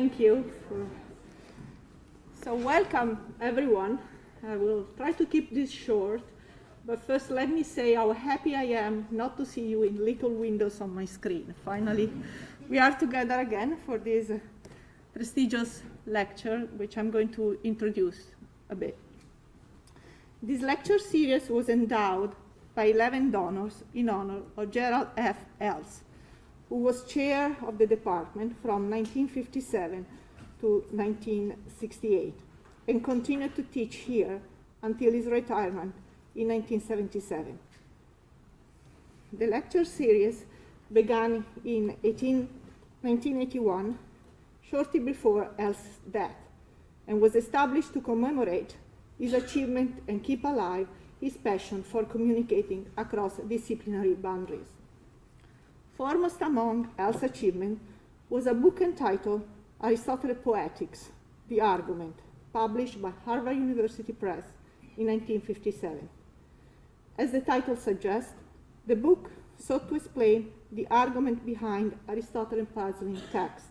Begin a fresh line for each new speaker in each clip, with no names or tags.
Thank you. So welcome, everyone. I will try to keep this short, but first let me say how happy I am not to see you in little windows on my screen. Finally, we are together again for this prestigious lecture, which I'm going to introduce a bit. This lecture series was endowed by 11 donors in honor of Gerald F. Els, who was chair of the department from 1957 to 1968, and continued to teach here until his retirement in 1977. The lecture series began in 1981, shortly before Els' death, and was established to commemorate his achievement and keep alive his passion for communicating across disciplinary boundaries. Foremost among Els' achievements was a book entitled Aristotle Poetics, The Argument, published by Harvard University Press in 1957. As the title suggests, the book sought to explain the argument behind Aristotle's puzzling text.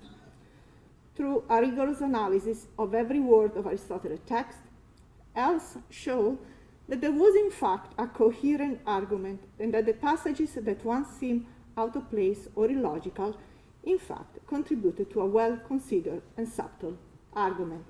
Through a rigorous analysis of every word of Aristotle's text, Els showed that there was in fact a coherent argument, and that the passages that once seemed out of place or illogical, in fact, contributed to a well-considered and subtle argument.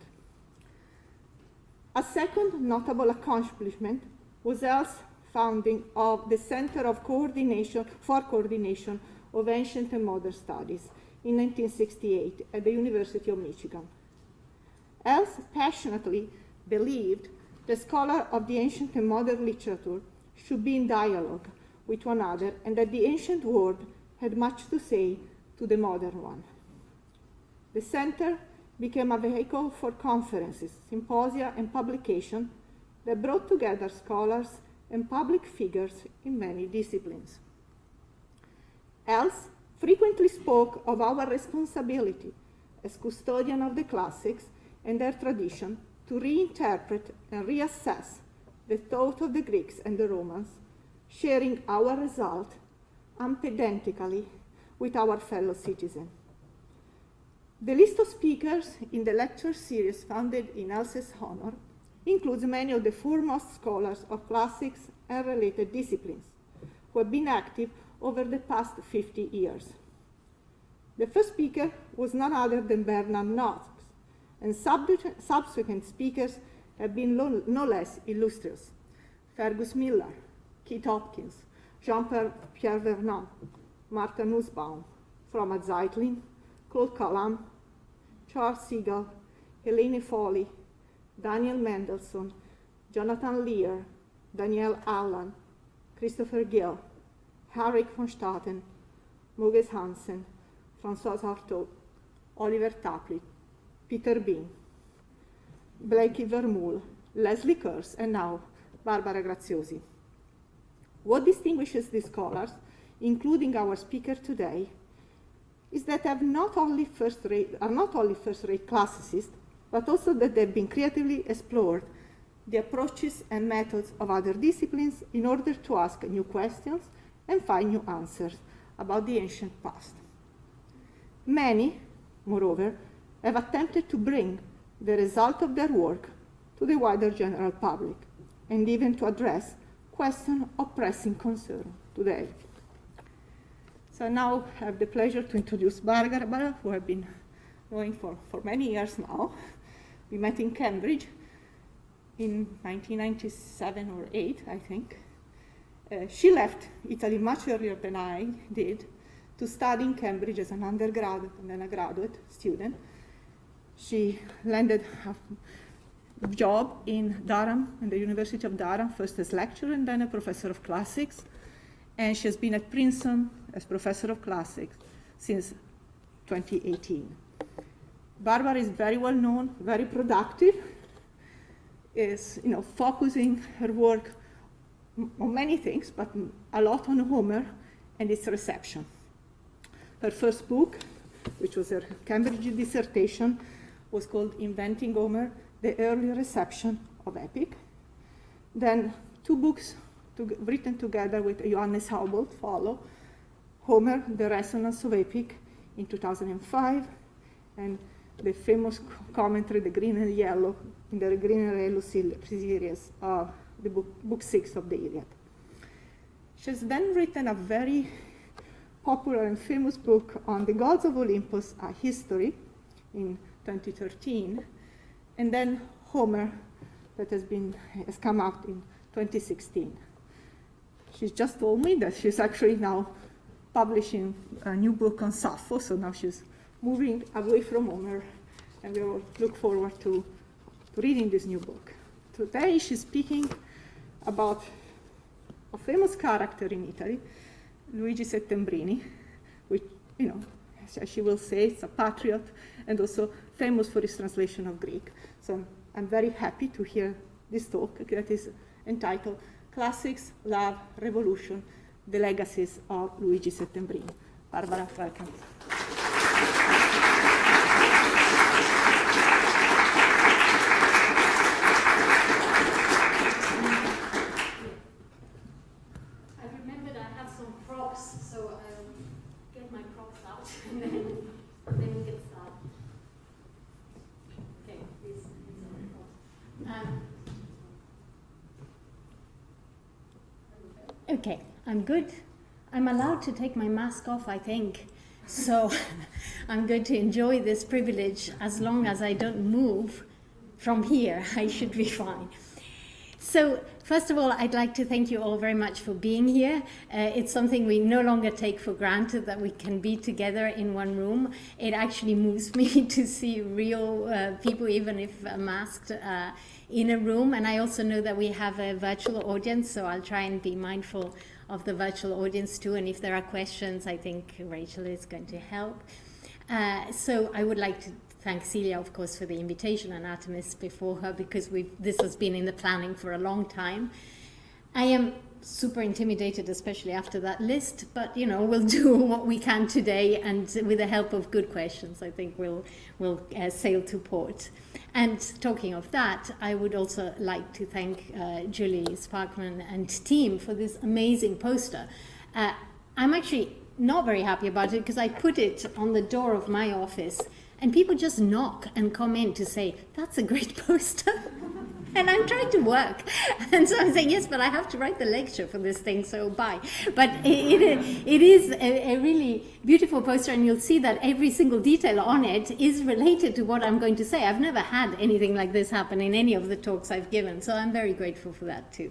A second notable accomplishment was Els' founding of the Center for Coordination of Ancient and Modern Studies in 1968 at the University of Michigan. Els passionately believed the scholars of the ancient and modern literature should be in dialogue with one another, and that the ancient world had much to say to the modern one. The center became a vehicle for conferences, symposia, and publication that brought together scholars and public figures in many disciplines. Els frequently spoke of our responsibility as custodian of the classics and their tradition to reinterpret and reassess the thought of the Greeks and the Romans, sharing our result unpedantically with our fellow citizens. The list of speakers in the lecture series founded in Els' honor includes many of the foremost scholars of classics and related disciplines who have been active over the past 50 years. The first speaker was none other than Bernard Knox, and subsequent speakers have been no less illustrious: Fergus Miller, Keith Hopkins, Jean-Pierre Vernant, Martha Nussbaum, Froma Zeitlin, Claude Callam, Charles Siegel, Helene Foley, Daniel Mendelssohn, Jonathan Lear, Danielle Allan, Christopher Gill, Henrik von Staden, Mogens Hansen, François Artaud, Oliver Tapley, Peter Bean, Blakey Vermeule, Leslie Kearse, and now Barbara Graziosi. What distinguishes these scholars, including our speaker today, is that they are not only first-rate classicists, but also that they've been creatively explored the approaches and methods of other disciplines in order to ask new questions and find new answers about the ancient past. Many, moreover, have attempted to bring the result of their work to the wider general public, and even to address questions of pressing concern today. So now I have the pleasure to introduce Barbara, who I've been knowing for many years now. We met in Cambridge in 1997 or 8, I think. She left Italy much earlier than I did to study in Cambridge as an undergraduate and then a graduate student. She landed a job in Durham, in the University of Durham, first as lecturer and then a professor of classics. And she has been at Princeton as professor of classics since 2018. Barbara is very well known, very productive, is focusing her work on many things, but a lot on Homer and its reception. Her first book, which was her Cambridge dissertation, was called Inventing Homer, The Early Reception of Epic. Then 2 books written together with Johannes Haubold follow: Homer, The Resonance of Epic in 2005, and the famous commentary, the green and yellow, in the green and yellow series of the book 6 of the Iliad. She has then written a very popular and famous book on the gods of Olympus, A History, in 2013, and then Homer, that has come out in 2016. She's just told me that she's actually now publishing a new book on Sappho, so now she's moving away from Homer, and we will look forward to reading this new book. Today she's speaking about a famous character in Italy, Luigi Settembrini, which, as she will say, is a patriot and also famous for his translation of Greek. So I'm very happy to hear this talk that is entitled Classics, Love, Revolution, the Legacies of Luigi Settembrini. Barbara, welcome.
Okay, I'm good. I'm allowed to take my mask off, I think. So I'm going to enjoy this privilege as long as I don't move from here. I should be fine. So first of all, I'd like to thank you all very much for being here. It's something we no longer take for granted, that we can be together in one room. It actually moves me to see real people, even if masked, in a room. And I also know that we have a virtual audience, so I'll try and be mindful of the virtual audience too. And if there are questions, I think Rachel is going to help. So I would like to thank Celia, of course, for the invitation, and Artemis before her, because this has been in the planning for a long time. I am super intimidated, especially after that list, but we'll do what we can today, and with the help of good questions, I think we'll sail to port. And talking of that, I would also like to thank Julie Sparkman and team for this amazing poster. I'm actually not very happy about it, because I put it on the door of my office, and people just knock and come in to say, that's a great poster. And I'm trying to work. And so I'm saying, yes, but I have to write the lecture for this thing, so bye. But it is a really beautiful poster, and you'll see that every single detail on it is related to what I'm going to say. I've never had anything like this happen in any of the talks I've given, so I'm very grateful for that too.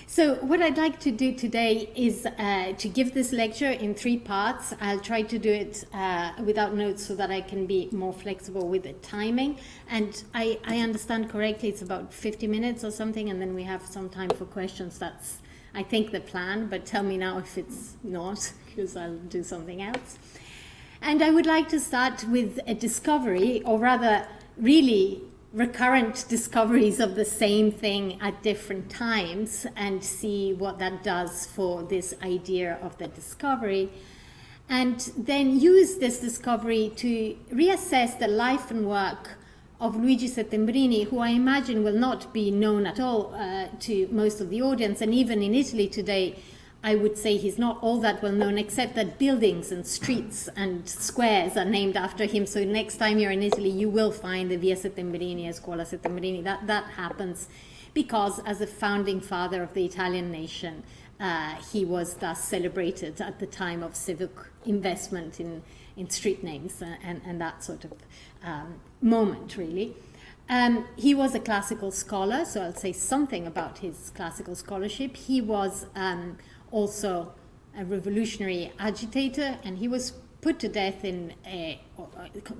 So what I'd like to do today is to give this lecture in 3 parts. I'll try to do it without notes so that I can be more flexible with the timing. And I understand correctly it's about 50 minutes or something, and then we have some time for questions. That's, I think, the plan, but tell me now if it's not, because I'll do something else. And I would like to start with a discovery, or rather really recurrent discoveries of the same thing at different times, and see what that does for this idea of the discovery, and then use this discovery to reassess the life and work of Luigi Settembrini, who I imagine will not be known at all to most of the audience, and even in Italy today I would say he's not all that well known, except that buildings and streets and squares are named after him. So next time you're in Italy, you will find the Via Settembrini, Scuola Settembrini. That happens because, as a founding father of the Italian nation, he was thus celebrated at the time of civic investment in street names and that sort of moment, really. He was a classical scholar, so I'll say something about his classical scholarship. He was also a revolutionary agitator, and he was put to death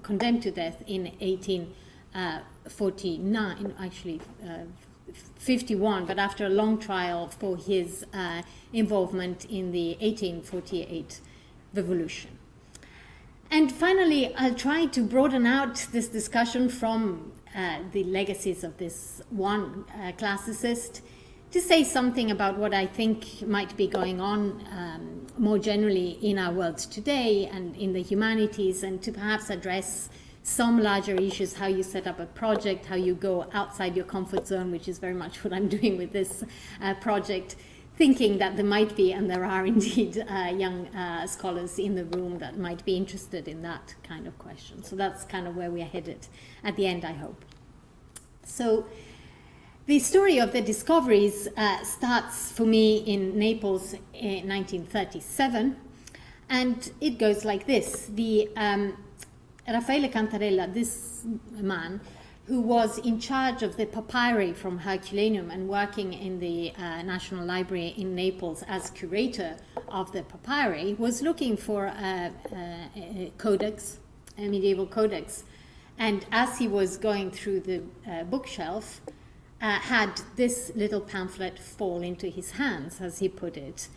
condemned to death in 1849, actually 51, but after a long trial for his involvement in the 1848 revolution. And finally, I'll try to broaden out this discussion from the legacies of this one classicist to say something about what I think might be going on more generally in our world today and in the humanities, and to perhaps address some larger issues, how you set up a project, how you go outside your comfort zone, which is very much what I'm doing with this project, thinking that there might be, and there are indeed, young scholars in the room that might be interested in that kind of question. So that's kind of where we are headed at the end, I hope. So the story of the discoveries starts for me in Naples in 1937, and it goes like this. The Raffaele Cantarella, this man, who was in charge of the papyri from Herculaneum and working in the National Library in Naples as curator of the papyri, was looking for a codex, a medieval codex. And as he was going through the bookshelf, had this little pamphlet fall into his hands, as he put it.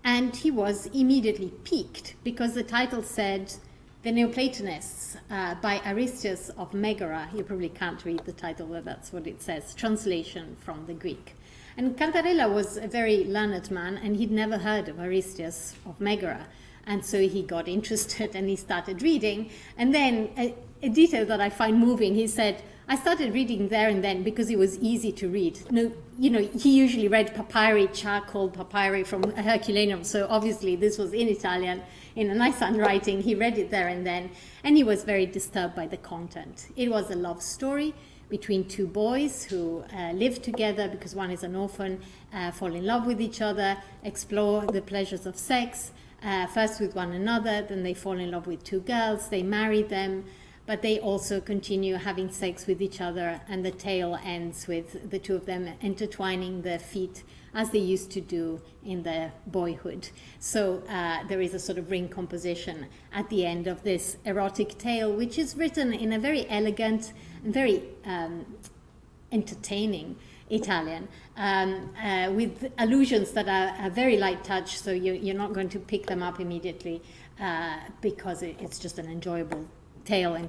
And he was immediately piqued, because the title said, The Neoplatonists by Aristius of Megara. You probably can't read the title, but that's what it says, translation from the Greek. And Cantarella was a very learned man, and he'd never heard of Aristius of Megara. And so he got interested and he started reading. And then a detail that I find moving, he said, I started reading there and then because it was easy to read. No, he usually read papyri, charcoal papyri from Herculaneum, so obviously this was in Italian, in a nice handwriting. He read it there and then, and he was very disturbed by the content. It was a love story between two boys who live together because one is an orphan, fall in love with each other, explore the pleasures of sex, first with one another, then they fall in love with two girls, they marry them, but they also continue having sex with each other, and the tale ends with the two of them intertwining their feet as they used to do in their boyhood. So there is a sort of ring composition at the end of this erotic tale, which is written in a very elegant and very entertaining Italian, with allusions that are very light touch, so you're not going to pick them up immediately because it's just an enjoyable tale, and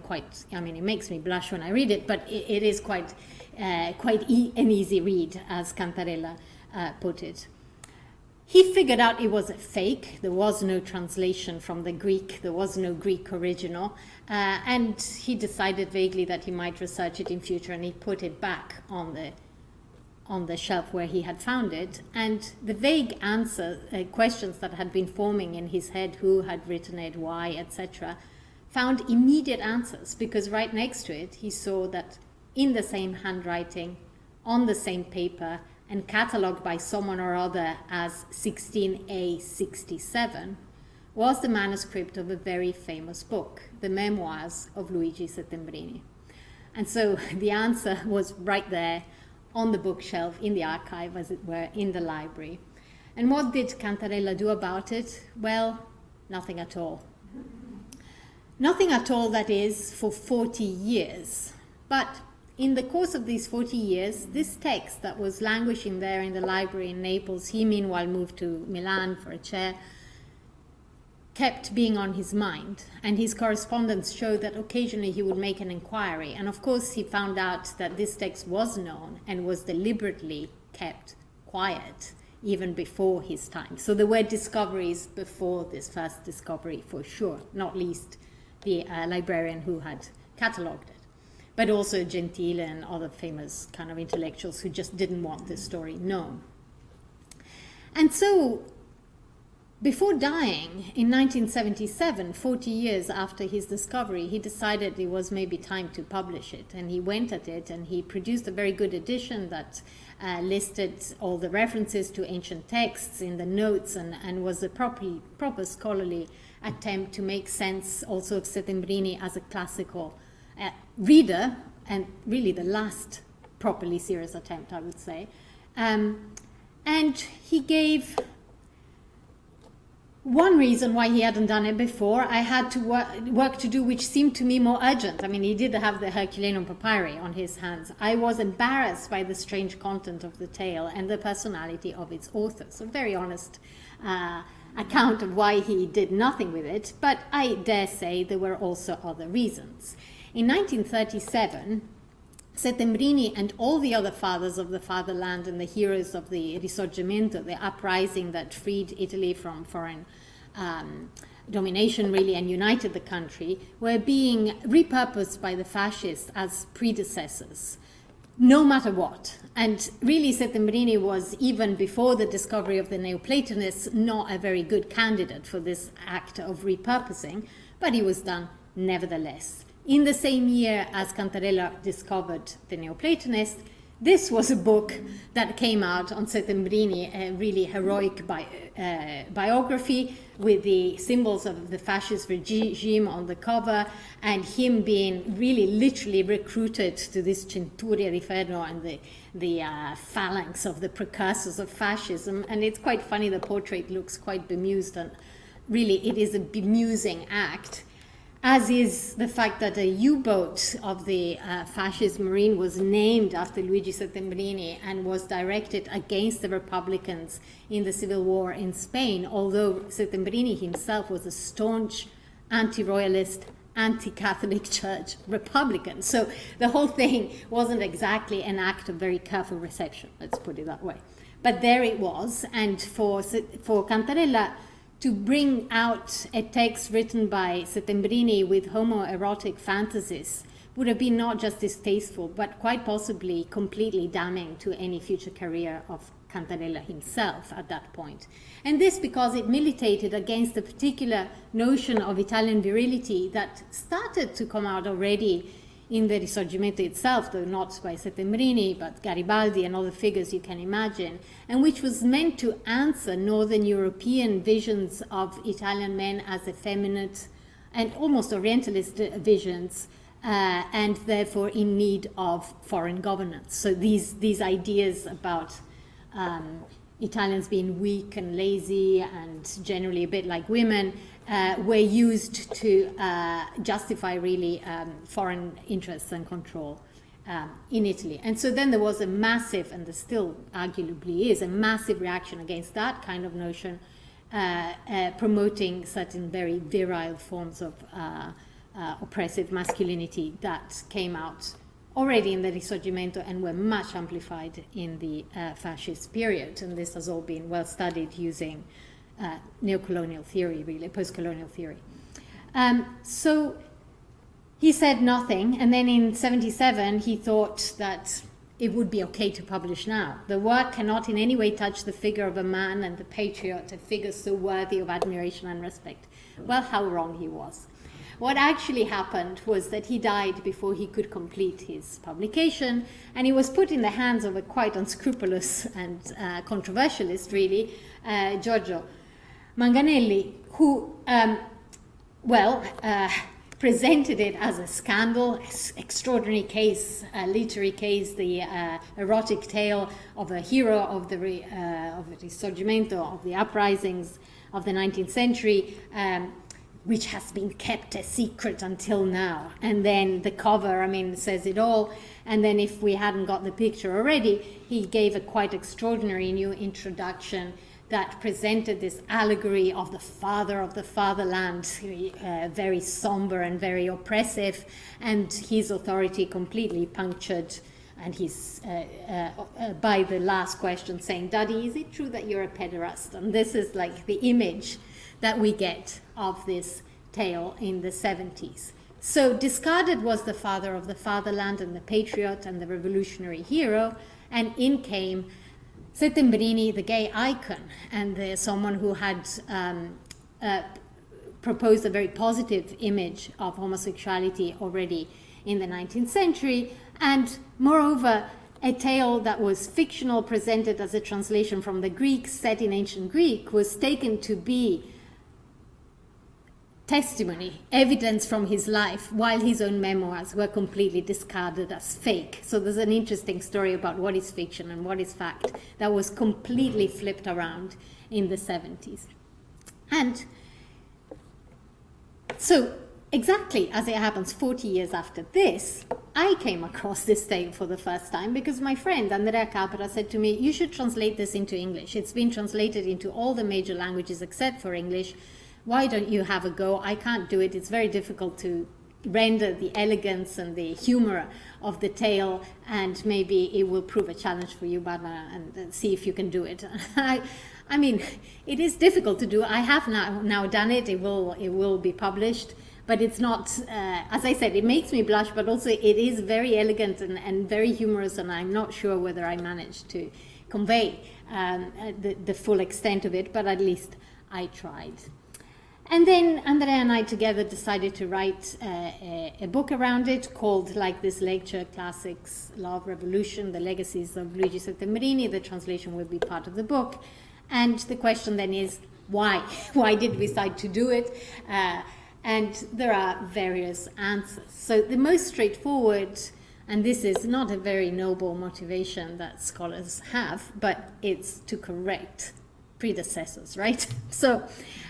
it makes me blush when I read it, but it is quite an easy read, as Cantarella put it. He figured out it was a fake. There was no translation from the Greek. There was no Greek original. And he decided vaguely that he might research it in future, and he put it back on the shelf where he had found it. And the vague questions that had been forming in his head, who had written it, why, etc., found immediate answers, because right next to it he saw that in the same handwriting, on the same paper, and catalogued by someone or other as 16A67, was the manuscript of a very famous book, the Memoirs of Luigi Settembrini. And so the answer was right there on the bookshelf, in the archive, as it were, in the library. And what did Cantarella do about it? Well, nothing at all. Nothing at all, that is, for 40 years. But in the course of these 40 years, this text that was languishing there in the library in Naples, he meanwhile moved to Milan for a chair, kept being on his mind. And his correspondence showed that occasionally he would make an inquiry. And of course he found out that this text was known and was deliberately kept quiet, even before his time. So there were discoveries before this first discovery, for sure, not least the librarian who had catalogued it, but also Gentile and other famous kind of intellectuals who just didn't want this story known. And so, before dying in 1977, 40 years after his discovery, he decided it was maybe time to publish it, and he went at it, and he produced a very good edition that listed all the references to ancient texts in the notes, and was a proper scholarly attempt to make sense also of Settembrini as a classical reader, and really the last properly serious attempt, I would say. And he gave one reason why he hadn't done it before. I had to work to do which seemed to me more urgent. I mean, he did have the Herculaneum papyri on his hands. I was embarrassed by the strange content of the tale and the personality of its author. So very honest account of why he did nothing with it, but I dare say there were also other reasons. In 1937, Settembrini and all the other fathers of the fatherland and the heroes of the Risorgimento, the uprising that freed Italy from foreign domination really and united the country, were being repurposed by the fascists as predecessors. no matter what. And really Settembrini was, even before the discovery of the Neoplatonists, not a very good candidate for this act of repurposing, but it was done nevertheless. In the same year as Cantarella discovered the Neoplatonists, this was a book that came out on Settembrini, a really heroic biography with the symbols of the fascist regime on the cover, and him being really literally recruited to this Centuria di Ferro and the phalanx of the precursors of fascism. And it's quite funny, the portrait looks quite bemused, and really it is a bemusing act, as is the fact that a U-boat of the fascist marine was named after Luigi Settembrini and was directed against the Republicans in the civil war in Spain, although Settembrini himself was a staunch anti-royalist, anti-Catholic Church Republican. So the whole thing wasn't exactly an act of very careful reception, let's put it that way. But there it was, and for Cantarella to bring out a text written by Settembrini with homoerotic fantasies would have been not just distasteful, but quite possibly completely damning to any future career of Cantarella himself at that point. And this because it militated against the particular notion of Italian virility that started to come out already in the Risorgimento itself, though not by Settembrini, but Garibaldi and other figures you can imagine, and which was meant to answer Northern European visions of Italian men as effeminate and almost Orientalist visions, and therefore in need of foreign governance. So these ideas about Italians being weak and lazy and generally a bit like women were used to justify really foreign interests and control in Italy. And so then there was a massive, and there still arguably is, a massive reaction against that kind of notion, promoting certain very virile forms of oppressive masculinity that came out already in the Risorgimento and were much amplified in the fascist period. And this has all been well studied using neocolonial theory, really, post-colonial theory. So he said nothing, and then in 1977 he thought that it would be okay to publish now. The work cannot in any way touch the figure of a man and the patriot, a figure so worthy of admiration and respect. Well, how wrong he was. What actually happened was that he died before he could complete his publication, and he was put in the hands of a quite unscrupulous and controversialist, really, Giorgio Manganelli, who, presented it as a scandal, extraordinary case, literary case, the erotic tale of a hero of the Risorgimento, of the uprisings of the 19th century, which has been kept a secret until now. And then the cover, says it all. And then if we hadn't got the picture already, he gave a quite extraordinary new introduction that presented this allegory of the fatherland, very somber and very oppressive, and his authority completely punctured. And he's, by the last question, saying, "Daddy, is it true that you're a pederast?" And this is like the image that we get of this tale in the 70s. So discarded was the father of the fatherland and the patriot and the revolutionary hero, and in came Settembrini, the gay icon, and someone who had proposed a very positive image of homosexuality already in the 19th century, and moreover, a tale that was fictional, presented as a translation from the Greek, set in ancient Greek, was taken to be testimony, evidence from his life, while his own memoirs were completely discarded as fake. So there's an interesting story about what is fiction and what is fact that was completely flipped around in the 70s. And so exactly as it happens 40 years after this, I came across this tale for the first time because my friend Andrea Capra said to me, "You should translate this into English. It's been translated into all the major languages except for English. Why don't you have a go? I can't do it. It's very difficult to render the elegance and the humor of the tale, and maybe it will prove a challenge for you, Barbara, and see if you can do it." It is difficult to do. I have now done it. It will be published, but it's not, as I said, it makes me blush, but also it is very elegant and very humorous, and I'm not sure whether I managed to convey the full extent of it, but at least I tried. And then Andrea and I together decided to write a book around it called, like this lecture, Classics, Love, Revolution, The Legacies of Luigi Settembrini. The translation will be part of the book. And the question then is, why? Why did we decide to do it? And there are various answers. So the most straightforward, and this is not a very noble motivation that scholars have, but it's to correct predecessors, right? So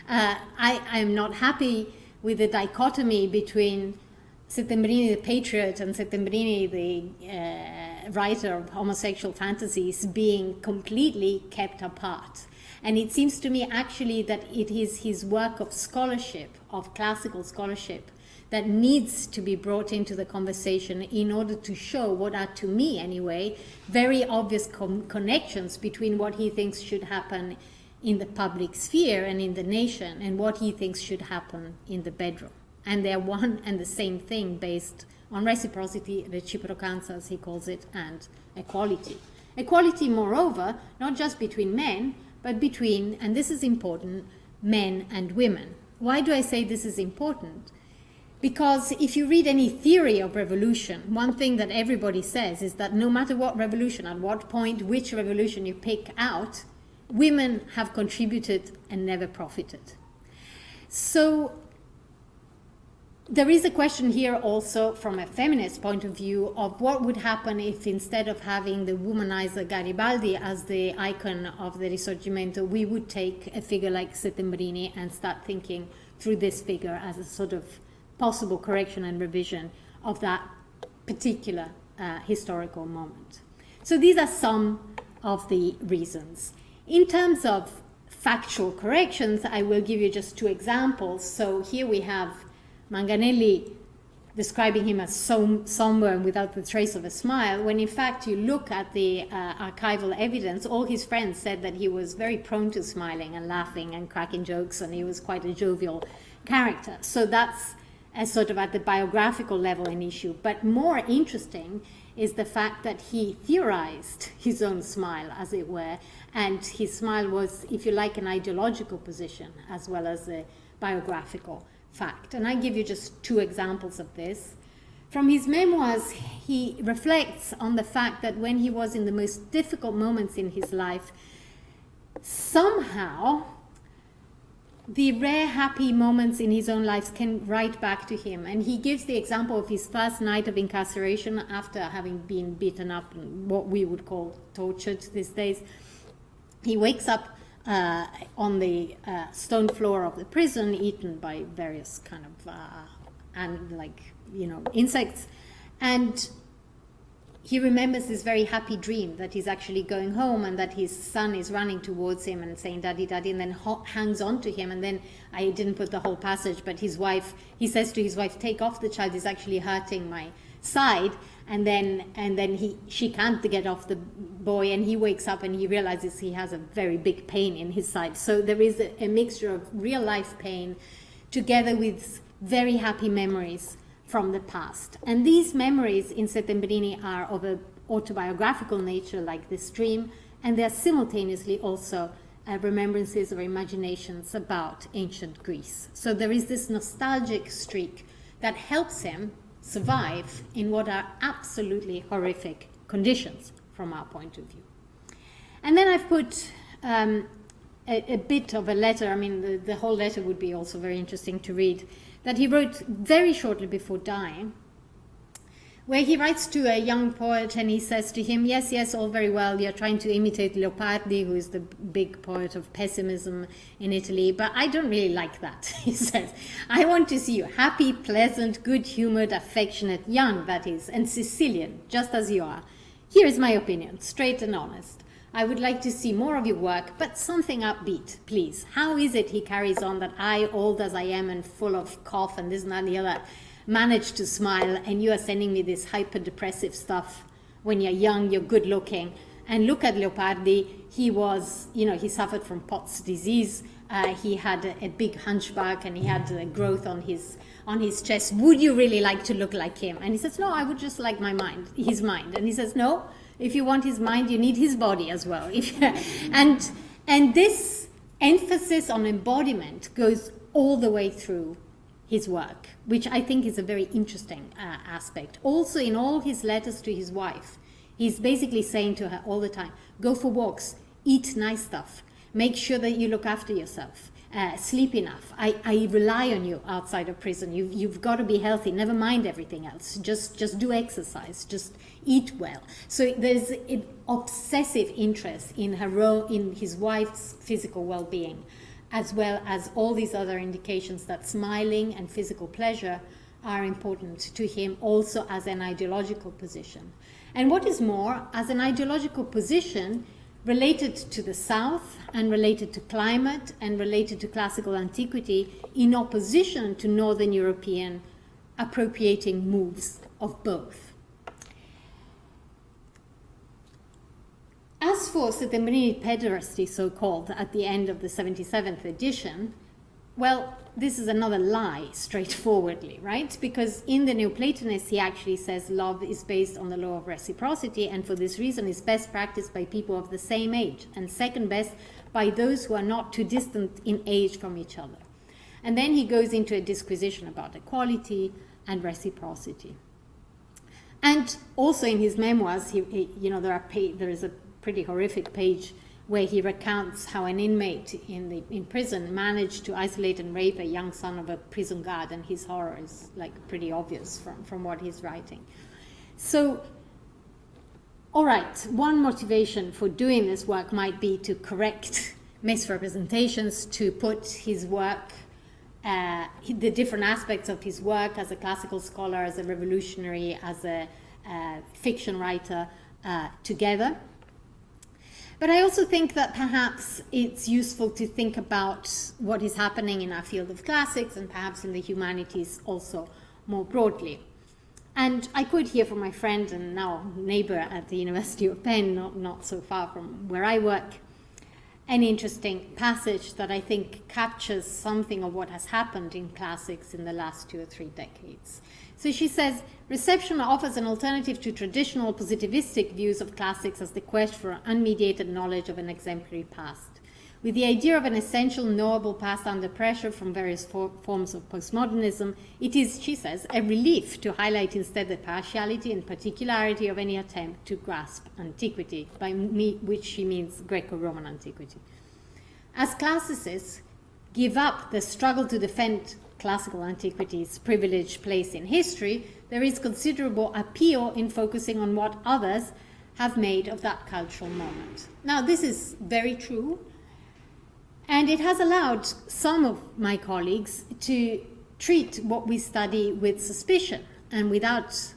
I am not happy with the dichotomy between Settembrini the patriot and Settembrini the writer of homosexual fantasies being completely kept apart. And it seems to me actually that it is his work of scholarship, of classical scholarship, that needs to be brought into the conversation in order to show what are, to me anyway, very obvious connections between what he thinks should happen in the public sphere and in the nation and what he thinks should happen in the bedroom. And they're one and the same thing based on reciprocity, reciprocanza as he calls it, and equality. Equality, moreover, not just between men, but between, and this is important, men and women. Why do I say this is important? Because if you read any theory of revolution, one thing that everybody says is that no matter what revolution, at what point, which revolution you pick out, women have contributed and never profited. So there is a question here also from a feminist point of view of what would happen if instead of having the womanizer Garibaldi as the icon of the Risorgimento, we would take a figure like Settembrini and start thinking through this figure as a sort of possible correction and revision of that particular historical moment. So these are some of the reasons. In terms of factual corrections, I will give you just two examples. So here we have Manganelli describing him as somber and without the trace of a smile, when in fact you look at the archival evidence, all his friends said that he was very prone to smiling and laughing and cracking jokes, and he was quite a jovial character. So that's a sort of at the biographical level an issue. But more interesting is the fact that he theorized his own smile, as it were, and his smile was, if you like, an ideological position as well as a biographical fact. And I give you just two examples of this. From his memoirs, he reflects on the fact that when he was in the most difficult moments in his life, somehow the rare happy moments in his own life came right back to him. And he gives the example of his first night of incarceration after having been beaten up and what we would call tortured these days. He wakes up on the stone floor of the prison, eaten by various kind of insects, and he remembers this very happy dream that he's actually going home and that his son is running towards him and saying "Daddy, Daddy," and then hangs on to him. And then I didn't put the whole passage, but he says to his wife, "Take off the child; he's actually hurting my side." And then she can't get off the boy, and he wakes up and he realizes he has a very big pain in his side. So there is a mixture of real life pain together with very happy memories from the past. And these memories in Settembrini are of an autobiographical nature, like this dream, and they are simultaneously also remembrances or imaginations about ancient Greece. So there is this nostalgic streak that helps him survive in what are absolutely horrific conditions from our point of view. And then I've put a bit of a letter, I mean the whole letter would be also very interesting to read, that he wrote very shortly before dying, where he writes to a young poet and he says to him, yes, all very well, you're trying to imitate Leopardi, who is the big poet of pessimism in Italy, but I don't really like that, he says. I want to see you happy, pleasant, good-humored, affectionate, young, that is, and Sicilian, just as you are. Here is my opinion, straight and honest. I would like to see more of your work, but something upbeat, please. How is it, he carries on, that I, old as I am and full of cough and this and that and the other, manage to smile, and you are sending me this hyper-depressive stuff when you're young, you're good-looking, and look at Leopardi. He was, he suffered from Pott's disease. He had a big hunchback, and he had a growth on his chest. Would you really like to look like him? And he says, no, I would just like his mind. And he says, no, if you want his mind, you need his body as well. And this emphasis on embodiment goes all the way through his work, which I think is a very interesting aspect. Also, in all his letters to his wife, he's basically saying to her all the time, go for walks, eat nice stuff, make sure that you look after yourself, sleep enough. I rely on you outside of prison. You've got to be healthy, never mind everything else. Just do exercise, just eat well. So there's an obsessive interest in his wife's physical well-being, as well as all these other indications that smiling and physical pleasure are important to him, also as an ideological position. And what is more, as an ideological position related to the South and related to climate and related to classical antiquity, in opposition to Northern European appropriating moves of both. As for Settembrini pederasty, so-called, at the end of the 77th edition, well, this is another lie, straightforwardly, right? Because in the Neoplatonists, he actually says love is based on the law of reciprocity, and for this reason is best practiced by people of the same age, and second best by those who are not too distant in age from each other. And then he goes into a disquisition about equality and reciprocity. And also in his memoirs, there is a pretty horrific page where he recounts how an inmate in prison managed to isolate and rape a young son of a prison guard, and his horror is like pretty obvious from what he's writing. So, all right, one motivation for doing this work might be to correct misrepresentations, to put his work, the different aspects of his work as a classical scholar, as a revolutionary, as a fiction writer together. But I also think that perhaps it's useful to think about what is happening in our field of classics and perhaps in the humanities also more broadly. And I quote here from my friend and now neighbor at the University of Penn, not so far from where I work, an interesting passage that I think captures something of what has happened in classics in the last 2 or 3 decades. So she says, reception offers an alternative to traditional positivistic views of classics as the quest for unmediated knowledge of an exemplary past. With the idea of an essential knowable past under pressure from various forms of postmodernism, it is, she says, a relief to highlight instead the partiality and particularity of any attempt to grasp antiquity, by which she means Greco-Roman antiquity. As classicists give up the struggle to defend classical antiquity's privileged place in history, there is considerable appeal in focusing on what others have made of that cultural moment. Now, this is very true, and it has allowed some of my colleagues to treat what we study with suspicion and without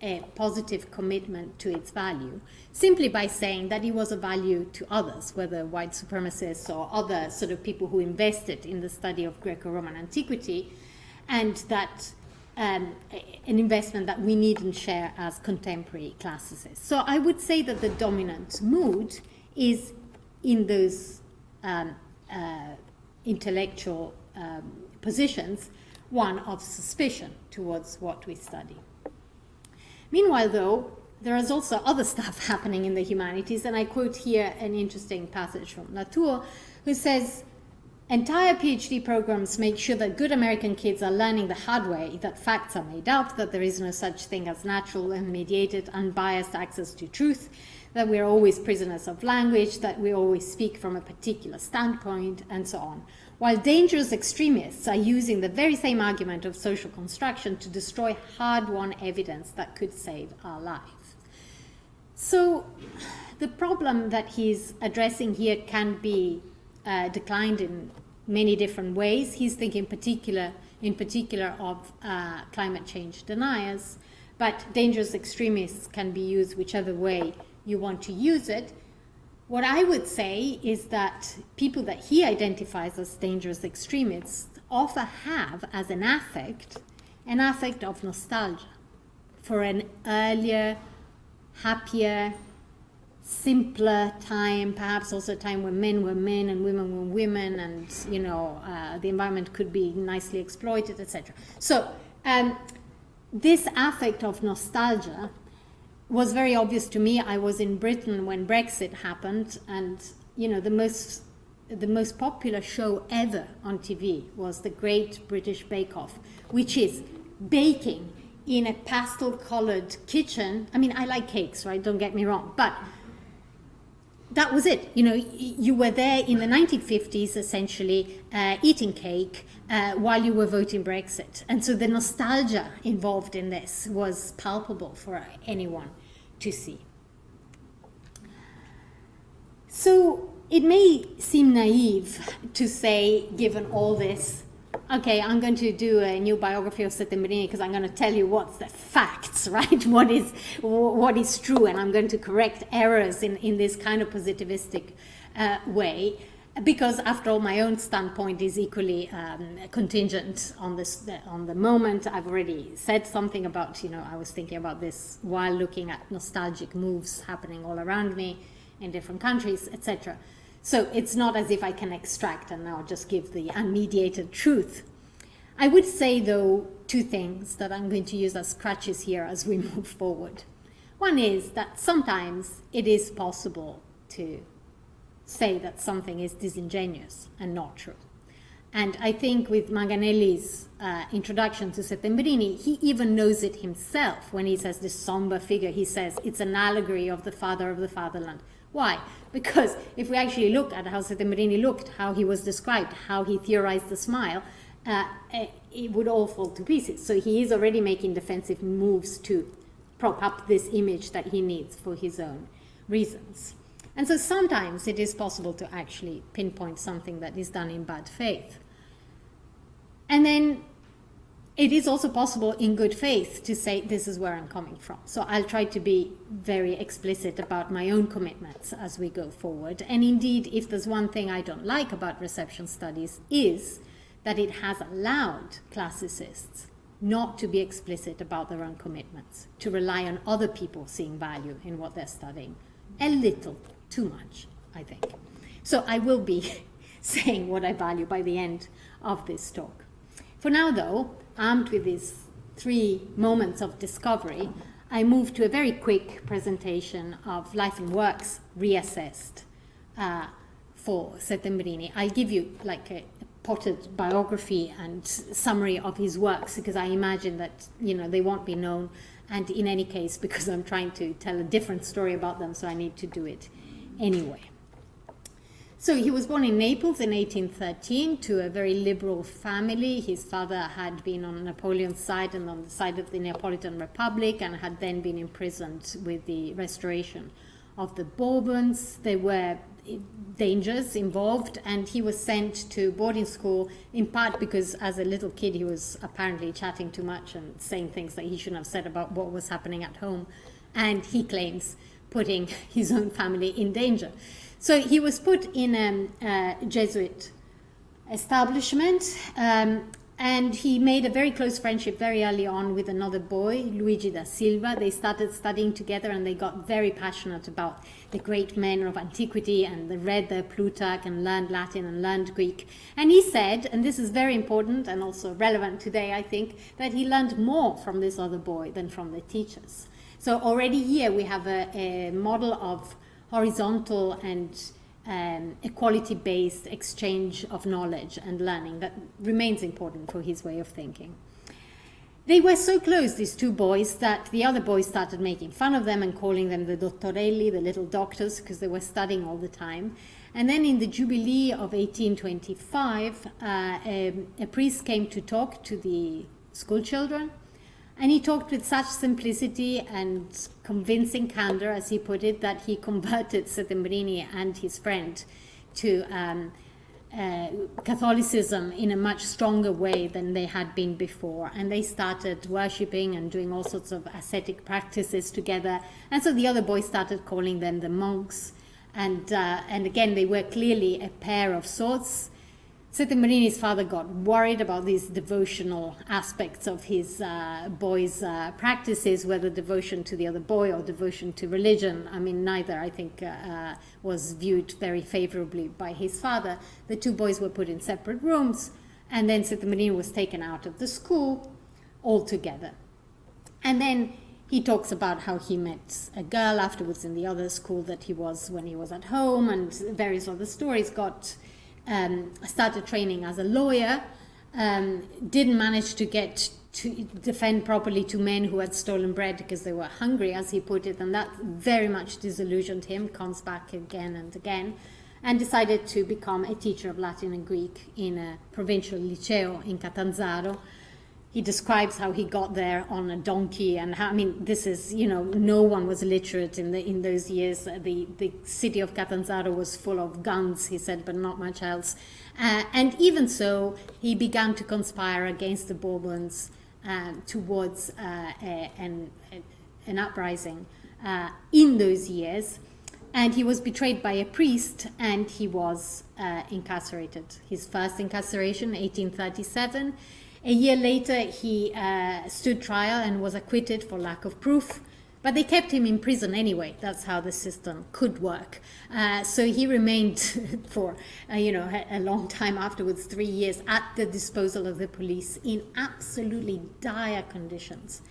a positive commitment to its value, simply by saying that it was of value to others, whether white supremacists or other sort of people who invested in the study of Greco-Roman antiquity, and that an investment that we needn't share as contemporary classicists. So I would say that the dominant mood is in those intellectual positions, one of suspicion towards what we study. Meanwhile, though, there is also other stuff happening in the humanities, and I quote here an interesting passage from Latour, who says, entire PhD programs make sure that good American kids are learning the hard way that facts are made up, that there is no such thing as natural and mediated, unbiased access to truth, that we are always prisoners of language, that we always speak from a particular standpoint, and so on. While dangerous extremists are using the very same argument of social construction to destroy hard-won evidence that could save our lives. So the problem that he's addressing here can be declined in many different ways. He's thinking in particular of climate change deniers, but dangerous extremists can be used whichever way you want to use it. What I would say is that people that he identifies as dangerous extremists often have as an affect of nostalgia for an earlier, happier, simpler time, perhaps also a time when men were men and women were women, and the environment could be nicely exploited, etc. So this affect of nostalgia was very obvious to me. I was in Britain when Brexit happened, and the most popular show ever on TV was the Great British Bake Off, which is baking in a pastel-colored kitchen. I mean, I like cakes, right? Don't get me wrong, but that was it. You were there in the 1950s, essentially, eating cake while you were voting Brexit. And so the nostalgia involved in this was palpable for anyone to see. So it may seem naive to say, given all this, okay, I'm going to do a new biography of Settembrini because I'm going to tell you what's the facts, right? What is true, and I'm going to correct errors in this kind of positivistic way, because after all, my own standpoint is equally contingent on the moment. I've already said something about, I was thinking about this while looking at nostalgic moves happening all around me in different countries, etc. So it's not as if I can extract and now just give the unmediated truth. I would say, though, two things that I'm going to use as crutches here as we move forward. One is that sometimes it is possible to say that something is disingenuous and not true. And I think with Manganelli's introduction to Settembrini, he even knows it himself when he says this somber figure. He says it's an allegory of the father of the fatherland. Why? Because if we actually look at how Settembrini looked, how he was described, how he theorized the smile, it would all fall to pieces. So he is already making defensive moves to prop up this image that he needs for his own reasons. And so sometimes it is possible to actually pinpoint something that is done in bad faith. And then it is also possible in good faith to say, this is where I'm coming from. So I'll try to be very explicit about my own commitments as we go forward. And indeed, if there's one thing I don't like about reception studies, is that it has allowed classicists not to be explicit about their own commitments, to rely on other people seeing value in what they're studying. A little too much, I think. So I will be saying what I value by the end of this talk. For now, though, armed with these 3 moments of discovery, I move to a very quick presentation of life and works reassessed for Settembrini. I'll give you like a potted biography and summary of his works, because I imagine that they won't be known, and in any case, because I'm trying to tell a different story about them, so I need to do it anyway. So he was born in Naples in 1813 to a very liberal family. His father had been on Napoleon's side and on the side of the Neapolitan Republic, and had then been imprisoned with the restoration of the Bourbons. There were dangers involved, and he was sent to boarding school, in part because as a little kid he was apparently chatting too much and saying things that he shouldn't have said about what was happening at home, and he claims putting his own family in danger. So he was put in a Jesuit establishment, and he made a very close friendship very early on with another boy, Luigi da Silva. They started studying together, and they got very passionate about the great men of antiquity, and they read their Plutarch and learned Latin and learned Greek. And he said, and this is very important and also relevant today, I think, that he learned more from this other boy than from the teachers. So already here we have a model of horizontal and equality-based exchange of knowledge and learning that remains important for his way of thinking. They were so close, these 2 boys, that the other boys started making fun of them and calling them the dottorelli, the little doctors, because they were studying all the time. And then in the Jubilee of 1825, a priest came to talk to the school children, and he talked with such simplicity and convincing candor, as he put it, that he converted Settembrini and his friend to Catholicism in a much stronger way than they had been before. And they started worshipping and doing all sorts of ascetic practices together. And so the other boys started calling them the monks. And again, they were clearly a pair of sorts. Settemarini's father got worried about these devotional aspects of his boy's practices, whether devotion to the other boy or devotion to religion. I mean, neither, I think, was viewed very favorably by his father. The two boys were put in separate rooms, and then Settemarini was taken out of the school altogether. And then he talks about how he met a girl afterwards in the other school that he was when he was at home, and various other stories. Started training as a lawyer, didn't manage to get to defend properly to men who had stolen bread because they were hungry, as he put it, and that very much disillusioned him, comes back again and again, and decided to become a teacher of Latin and Greek in a provincial liceo in Catanzaro. He describes how he got there on a donkey, and how, I mean, this is, no one was literate in those years. The city of Catanzaro was full of guns, he said, but not much else. And even so, he began to conspire against the Bourbons towards an uprising in those years. And he was betrayed by a priest, and he was incarcerated. His first incarceration, 1837. A year later, he stood trial and was acquitted for lack of proof, but they kept him in prison anyway. That's how the system could work. So he remained for a long time afterwards, 3 years, at the disposal of the police in absolutely dire conditions.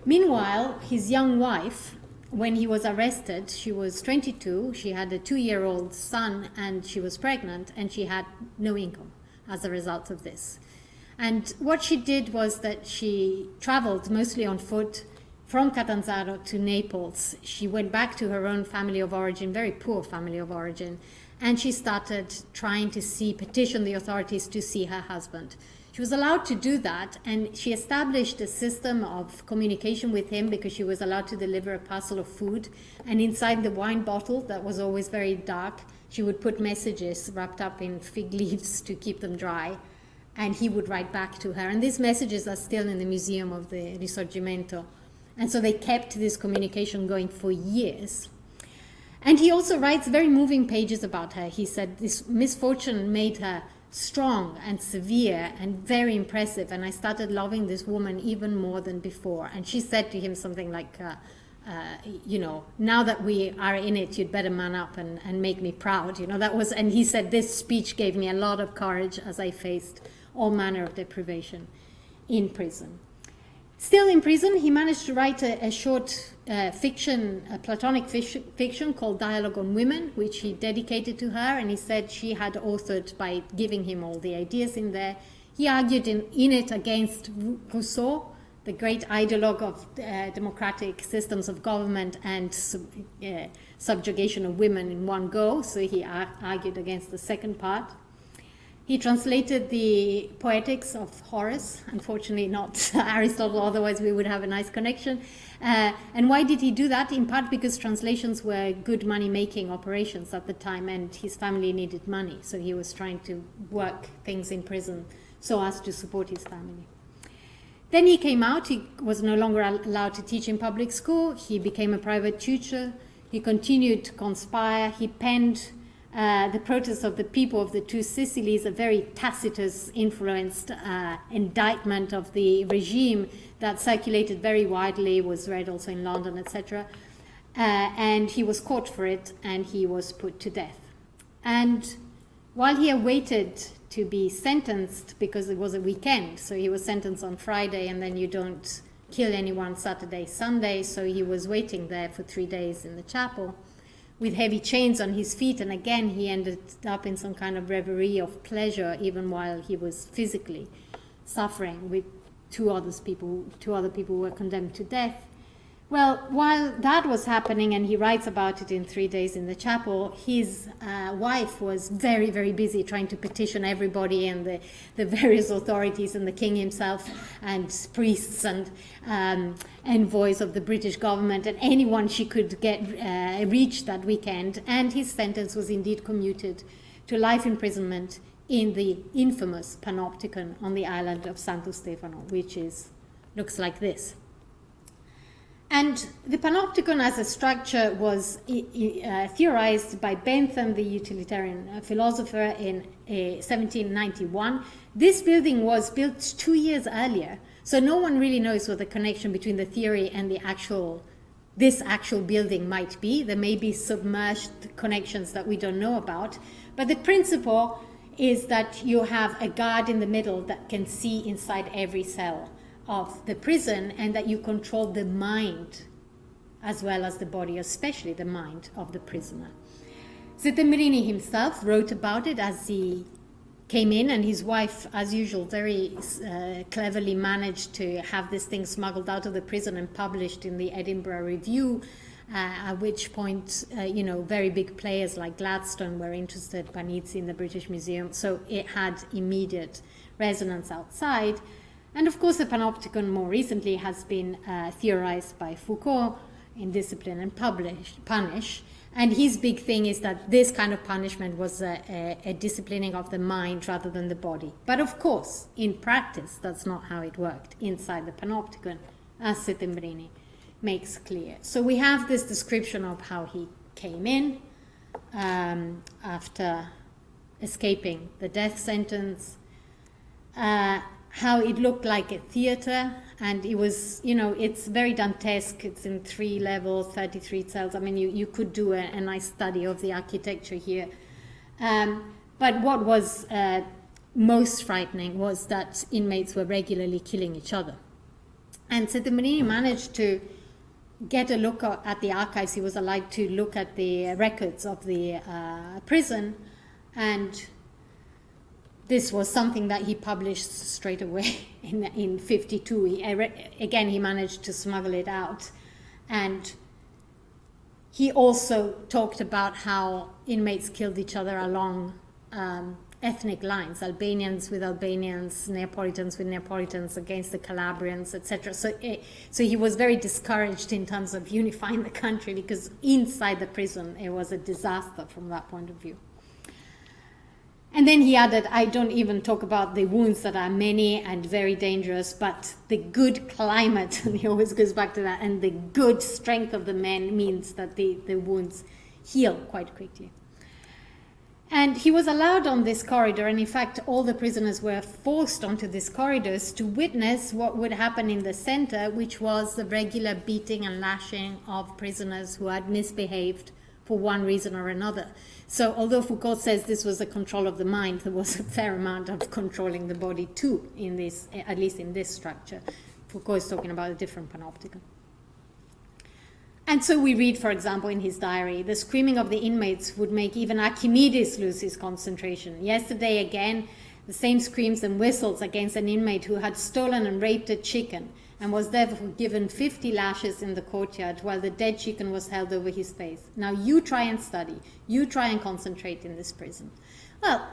Meanwhile, his young wife, when he was arrested, she was 22, she had a 2-year-old son, and she was pregnant, and she had no income as a result of this. And what she did was that she traveled mostly on foot from Catanzaro to Naples. She went back to her own family of origin, very poor family of origin, and she started trying to petition the authorities to see her husband. She was allowed to do that, and she established a system of communication with him because she was allowed to deliver a parcel of food, and inside the wine bottle that was always very dark, she would put messages wrapped up in fig leaves to keep them dry. And he would write back to her. And these messages are still in the Museum of the Risorgimento. And so they kept this communication going for years. And he also writes very moving pages about her. He said, this misfortune made her strong and severe and very impressive. And I started loving this woman even more than before. And she said to him something like, now that we are in it, you'd better man up and make me proud. And he said, this speech gave me a lot of courage as I faced all manner of deprivation in prison. Still in prison, he managed to write a short fiction, a Platonic fiction called Dialogue on Women, which he dedicated to her, and he said she had authored by giving him all the ideas in there. He argued in it against Rousseau, the great ideologue of democratic systems of government and subjugation of women in one go, so he argued against the second part. He translated the Poetics of Horace, unfortunately not Aristotle, otherwise we would have a nice connection. And why did he do that? In part because translations were good money-making operations at the time, and his family needed money, so he was trying to work things in prison so as to support his family. Then he came out. He was no longer allowed to teach in public school. He became a private tutor. He continued to conspire. He penned the Protest of the People of the Two Sicilies, a very Tacitus-influenced indictment of the regime that circulated very widely, was read also in London, etc. And he was caught for it, and he was put to death. And while he awaited to be sentenced, because it was a weekend, so he was sentenced on Friday, and then you don't kill anyone Saturday, Sunday, so he was waiting there for 3 days in the chapel with heavy chains on his feet, and again he ended up in some kind of reverie of pleasure, even while he was physically suffering with two other people who were condemned to death. Well, while that was happening, and he writes about it in 3 days in the chapel, his wife was very, very busy trying to petition everybody and the various authorities and the king himself and priests and envoys of the British government and anyone she could get reach that weekend. And his sentence was indeed commuted to life imprisonment in the infamous Panopticon on the island of Santo Stefano, which looks like this. And the Panopticon as a structure was theorized by Bentham, the utilitarian philosopher, in 1791. This building was built 2 years earlier, so no one really knows what the connection between the theory and this actual building might be. There may be submerged connections that we don't know about, but the principle is that you have a guard in the middle that can see inside every cell of the prison, and that you control the mind as well as the body, especially the mind of the prisoner. Settembrini himself wrote about it as he came in, and his wife, as usual, very cleverly managed to have this thing smuggled out of the prison and published in the Edinburgh Review, at which point, very big players like Gladstone were interested, Panizzi in the British Museum, so it had immediate resonance outside. And of course, the Panopticon more recently has been theorized by Foucault in Discipline and Punish. And his big thing is that this kind of punishment was a disciplining of the mind rather than the body. But of course, in practice, that's not how it worked inside the Panopticon, as Settembrini makes clear. So we have this description of how he came in after escaping the death sentence, how it looked like a theater, and it was, it's very Dantesque. It's in 3 levels, 33 cells. I mean, you could do a nice study of the architecture here. But what was most frightening was that inmates were regularly killing each other. And Settembrini managed to get a look at the archives. He was allowed to look at the records of the prison, and this was something that he published straight away in 52. Again, he managed to smuggle it out. And he also talked about how inmates killed each other along ethnic lines, Albanians with Albanians, Neapolitans with Neapolitans against the Calabrians, etc. So he was very discouraged in terms of unifying the country, because inside the prison it was a disaster from that point of view. And then he added, I don't even talk about the wounds that are many and very dangerous, but the good climate, and he always goes back to that, and the good strength of the men means that the wounds heal quite quickly. And he was allowed on this corridor, and in fact all the prisoners were forced onto these corridors to witness what would happen in the center, which was the regular beating and lashing of prisoners who had misbehaved for one reason or another. So although Foucault says this was the control of the mind, there was a fair amount of controlling the body too, in this, at least in this structure. Foucault is talking about a different panopticon. And so we read, for example, in his diary, the screaming of the inmates would make even Archimedes lose his concentration. Yesterday again, the same screams and whistles against an inmate who had stolen and raped a chicken and was therefore given 50 lashes in the courtyard while the dead chicken was held over his face. Now you try and study, you try and concentrate in this prison. Well,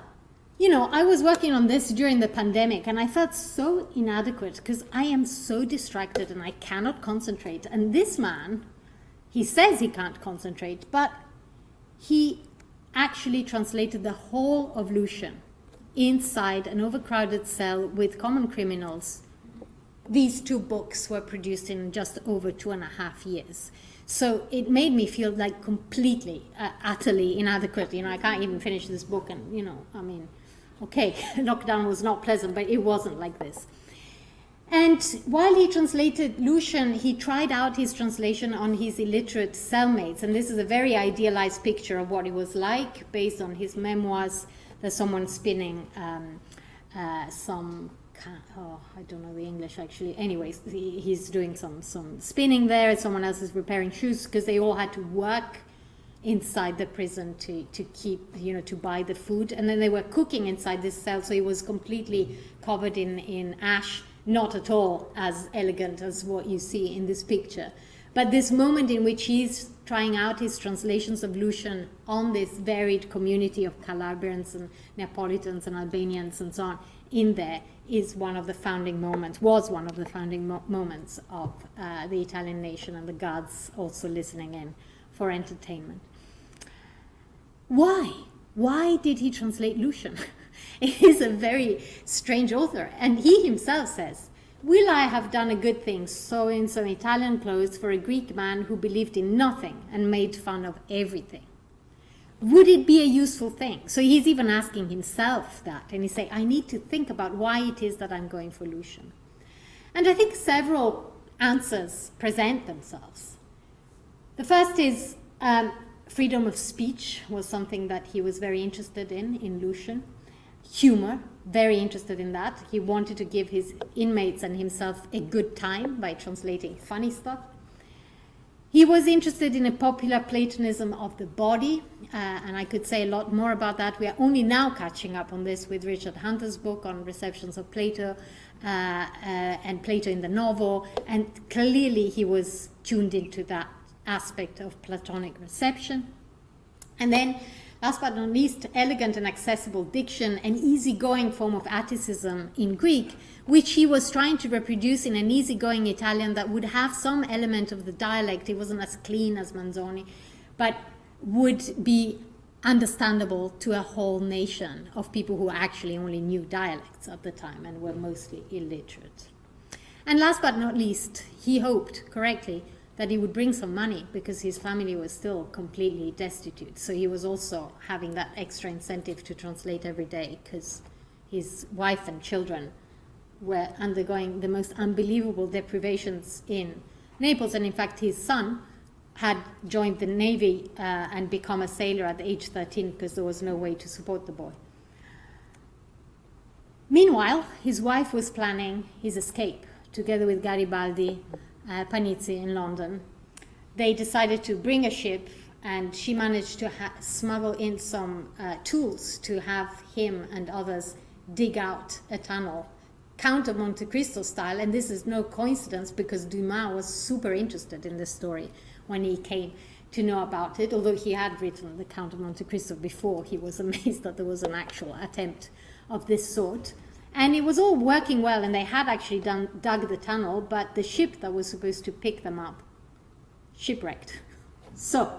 I was working on this during the pandemic, and I felt so inadequate because I am so distracted and I cannot concentrate. And this man, he says he can't concentrate, but he actually translated the whole of Lucian inside an overcrowded cell with common criminals. These 2 books were produced in just over 2.5 years. So it made me feel like completely, utterly inadequate. I can't even finish this book, and, okay, lockdown was not pleasant, but it wasn't like this. And while he translated Lucian, he tried out his translation on his illiterate cellmates. And this is a very idealized picture of what it was like, based on his memoirs. There's someone spinning I don't know the English actually. Anyways, he's doing some spinning there. Someone else is repairing shoes, because they all had to work inside the prison to keep, to buy the food. And then they were cooking inside this cell, so he was completely covered in ash, not at all as elegant as what you see in this picture. But this moment in which he's trying out his translations of Lucian on this varied community of Calabrians and Neapolitans and Albanians and so on in there was one of the founding moments of the Italian nation, and the gods also listening in for entertainment. Why? Why did he translate Lucian? He is a very strange author, and he himself says, will I have done a good thing sewing some Italian clothes for a Greek man who believed in nothing and made fun of everything? Would it be a useful thing? So he's even asking himself that, and he's saying, I need to think about why it is that I'm going for Lucian. And I think several answers present themselves. The first is freedom of speech was something that he was very interested in Lucian. Humor, very interested in that. He wanted to give his inmates and himself a good time by translating funny stuff. He was interested in a popular Platonism of the body, and I could say a lot more about that. We are only now catching up on this with Richard Hunter's book on receptions of Plato and Plato in the novel, and clearly he was tuned into that aspect of Platonic reception. And then, last but not least, elegant and accessible diction, an easygoing form of Atticism in Greek, which he was trying to reproduce in an easygoing Italian that would have some element of the dialect. It wasn't as clean as Manzoni, but would be understandable to a whole nation of people who actually only knew dialects at the time and were mostly illiterate. And last but not least, he hoped, correctly, that he would bring some money because his family was still completely destitute. So he was also having that extra incentive to translate every day because his wife and children were undergoing the most unbelievable deprivations in Naples. And in fact, his son had joined the Navy and become a sailor at age 13 because there was no way to support the boy. Meanwhile, his wife was planning his escape together with Garibaldi, Panizzi in London. They decided to bring a ship, and she managed to smuggle in some tools to have him and others dig out a tunnel, Count of Monte Cristo style. And this is no coincidence because Dumas was super interested in this story when he came to know about it, although he had written the Count of Monte Cristo before. He was amazed that there was an actual attempt of this sort. And it was all working well, and they had actually dug the tunnel, but the ship that was supposed to pick them up shipwrecked. So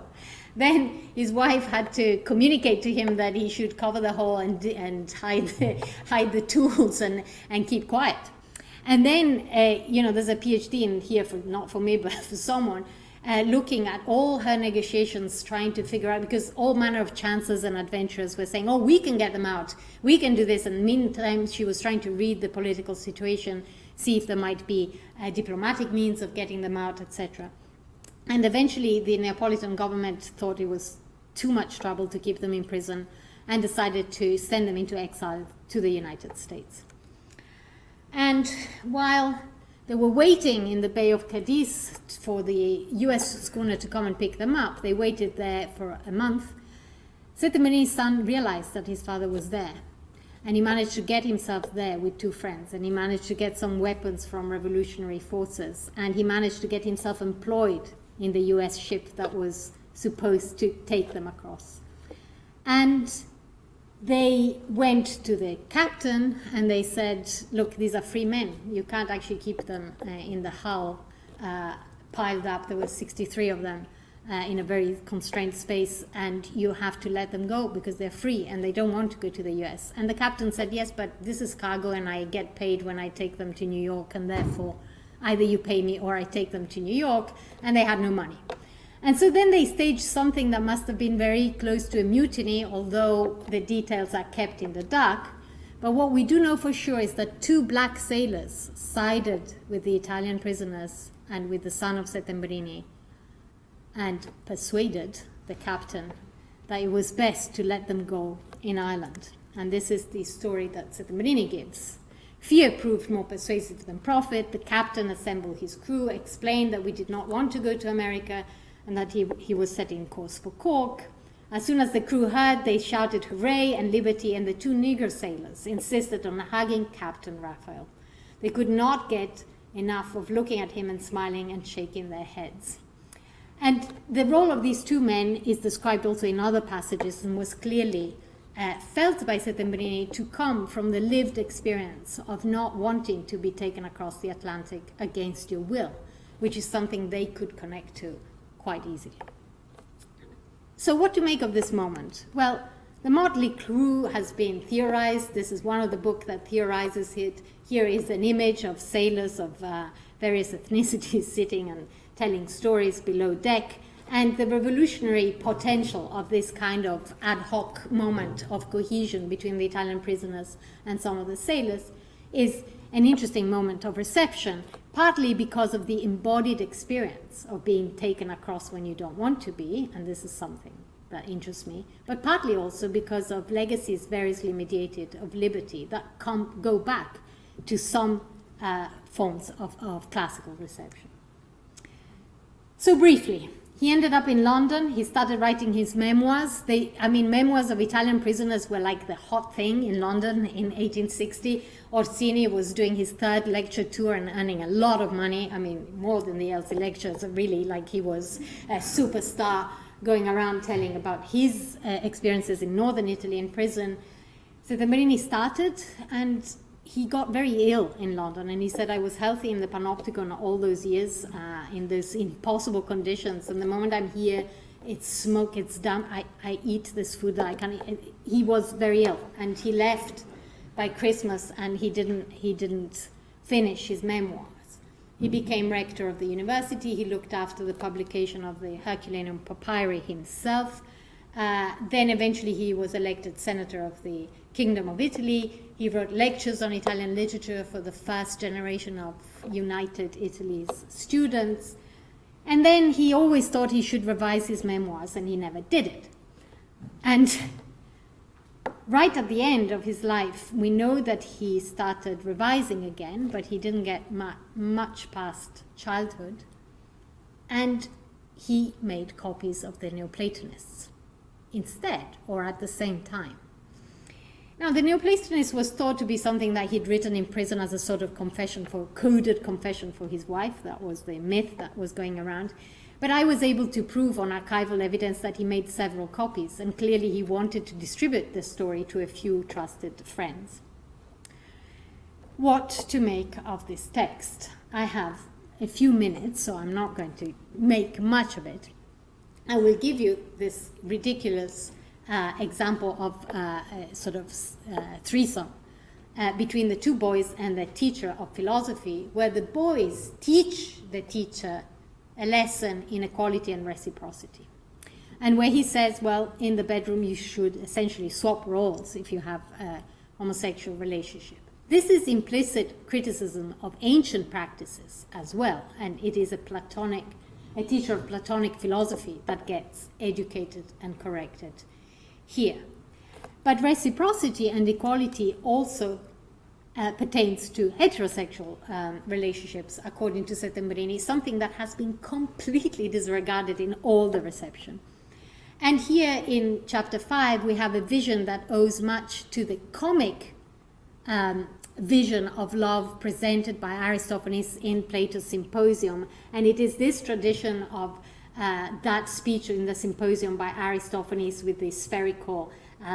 then his wife had to communicate to him that he should cover the hole and hide the tools and keep quiet. And then, there's a PhD in here, not for me, but for someone, looking at all her negotiations, trying to figure out, because all manner of chances and adventurers were saying, oh, we can get them out, we can do this. And meantime, she was trying to read the political situation, see if there might be a diplomatic means of getting them out, etc. And eventually, the Neapolitan government thought it was too much trouble to keep them in prison and decided to send them into exile to the United States. And while they were waiting in the Bay of Cadiz for the US schooner to come and pick them up, they waited there for a month. Settembrini's son realized that his father was there, and he managed to get himself there with two friends, and he managed to get some weapons from revolutionary forces, and he managed to get himself employed in the US ship that was supposed to take them across. And they went to the captain and they said, look, these are free men. You can't actually keep them in the hull piled up. There were 63 of them in a very constrained space, and you have to let them go because they're free and they don't want to go to the US. And the captain said, yes, but this is cargo and I get paid when I take them to New York, and therefore either you pay me or I take them to New York. And they had no money. And so then they staged something that must have been very close to a mutiny, although the details are kept in the dark. But what we do know for sure is that two black sailors sided with the Italian prisoners and with the son of Settembrini and persuaded the captain that it was best to let them go in Ireland. And this is the story that Settembrini gives. Fear proved more persuasive than profit. The captain assembled his crew, explained that we did not want to go to America, and that he was setting course for Cork. As soon as the crew heard, they shouted hooray and liberty, and the two Negro sailors insisted on hugging Captain Raphael. They could not get enough of looking at him and smiling and shaking their heads. And the role of these two men is described also in other passages and was clearly felt by Settembrini to come from the lived experience of not wanting to be taken across the Atlantic against your will, which is something they could connect to quite easily. So what to make of this moment? Well, The motley crew has been theorized. This is one of the books that theorizes it. Here is an image of sailors of various ethnicities sitting and telling stories below deck. And the revolutionary potential of this kind of ad hoc moment of cohesion between the Italian prisoners and some of the sailors is an interesting moment of reception, partly because of the embodied experience of being taken across when you don't want to be, and this is something that interests me, but partly also because of legacies variously mediated of liberty that go back to some forms of classical reception. So briefly, he ended up in London. He started writing his memoirs. Memoirs of Italian prisoners were like the hot thing in London in 1860. Orsini was doing his third lecture tour and earning a lot of money. I mean, more than the Elsie lectures, really, like he was a superstar going around telling about his experiences in northern Italy in prison. So the Marini started, and he got very ill in London, and he said, I was healthy in the Panopticon all those years in those impossible conditions, and the moment I'm here, it's smoke, it's damp, I eat this food that I can't eat. He was very ill, and he left by Christmas, and he didn't finish his memoirs. He became rector of the university. He looked after the publication of the Herculaneum papyri himself. Then eventually he was elected senator of the Kingdom of Italy. He wrote lectures on Italian literature for the first generation of United Italy's students. And then he always thought he should revise his memoirs, and he never did it. And right at the end of his life, we know that he started revising again, but he didn't get much past childhood. And he made copies of the Neoplatonists instead, or at the same time. Now, the Neoplatonist was thought to be something that he'd written in prison as a sort of coded confession for his wife. That was the myth that was going around. But I was able to prove on archival evidence that he made several copies, and clearly he wanted to distribute this story to a few trusted friends. What to make of this text? I have a few minutes, so I'm not going to make much of it. I will give you this ridiculous example of a sort of threesome between the two boys and the teacher of philosophy, where the boys teach the teacher a lesson in equality and reciprocity. And where he says, well, in the bedroom you should essentially swap roles if you have a homosexual relationship. This is implicit criticism of ancient practices as well, and it is a teacher of Platonic philosophy that gets educated and corrected here. But reciprocity and equality also pertains to heterosexual relationships, according to Settembrini, something that has been completely disregarded in all the reception. And here in chapter 5, we have a vision that owes much to the comic vision of love presented by Aristophanes in Plato's Symposium. And it is this tradition of that speech in the Symposium by Aristophanes with the spherical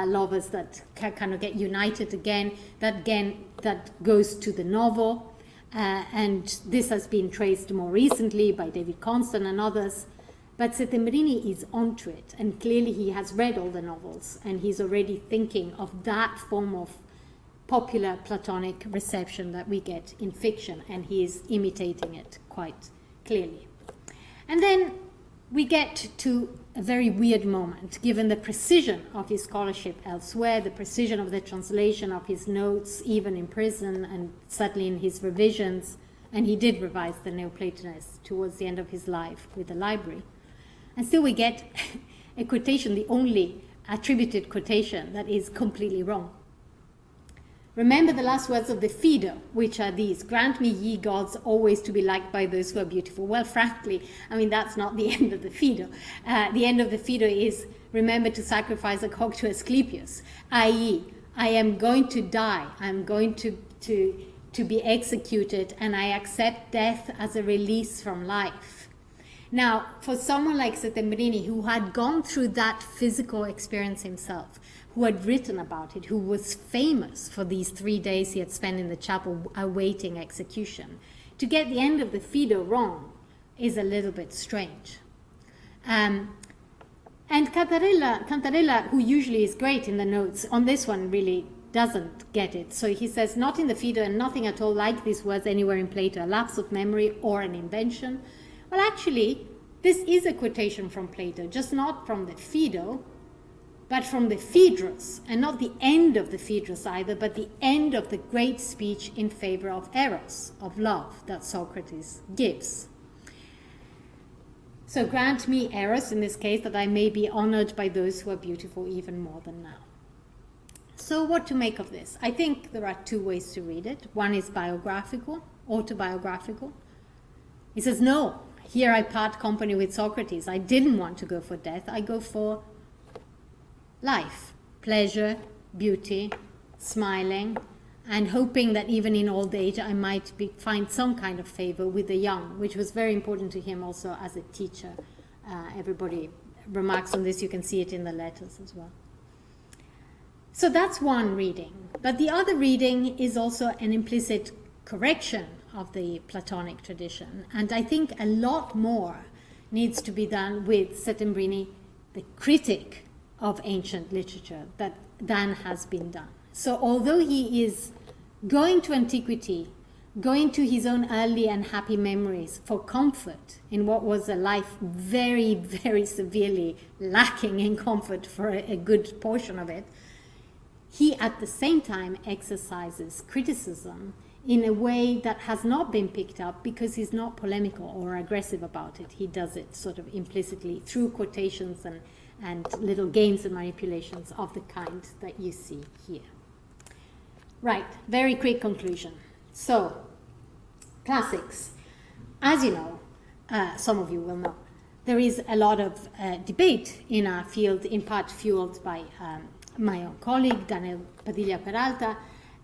lovers that kind of get united again, that goes to the novel. And this has been traced more recently by David Constant and others. But Settembrini is onto it, and clearly he has read all the novels, and he's already thinking of that form of popular Platonic reception that we get in fiction, and he is imitating it quite clearly. And then we get to a very weird moment, given the precision of his scholarship elsewhere, the precision of the translation of his notes, even in prison, and certainly in his revisions, and he did revise the Neoplatonists towards the end of his life with the library. And still we get a quotation, the only attributed quotation, that is completely wrong. Remember the last words of the Phaedo, which are these: grant me, ye gods, always to be liked by those who are beautiful. Well, frankly, I mean, that's not the end of the Phaedo. The end of the Phaedo is, remember to sacrifice a cock to Asclepius, i.e., I am going to die, I'm going to be executed, and I accept death as a release from life. Now, for someone like Settembrini, who had gone through that physical experience himself, who had written about it, who was famous for these 3 days he had spent in the chapel awaiting execution, to get the end of the Phaedo wrong is a little bit strange. And And Cantarella, who usually is great in the notes, on this one really doesn't get it. So he says, not in the Phaedo and nothing at all like these words anywhere in Plato, a lapse of memory or an invention. Well, actually, this is a quotation from Plato, just not from the Phaedo, but from the Phaedrus, and not the end of the Phaedrus either, but the end of the great speech in favor of eros, of love, that Socrates gives. So grant me, eros, in this case, that I may be honored by those who are beautiful even more than now. So what to make of this? I think there are two ways to read it. One is biographical, autobiographical. He says, no, here I part company with Socrates. I didn't want to go for death. I go for life, pleasure, beauty, smiling, and hoping that even in old age I might find some kind of favor with the young, which was very important to him also as a teacher. Everybody remarks on this. You can see it in the letters as well. So that's one reading. But the other reading is also an implicit correction of the Platonic tradition. And I think a lot more needs to be done with Settembrini, the critic of ancient literature, than has been done. So although he is going to antiquity, going to his own early and happy memories for comfort in what was a life very, very severely lacking in comfort for a good portion of it, he at the same time exercises criticism in a way that has not been picked up because he's not polemical or aggressive about it. He does it sort of implicitly through quotations and little games and manipulations of the kind that you see here. Right, very quick conclusion. So, classics. As you know, some of you will know, there is a lot of debate in our field, in part fueled by my own colleague, Daniel Padilla Peralta,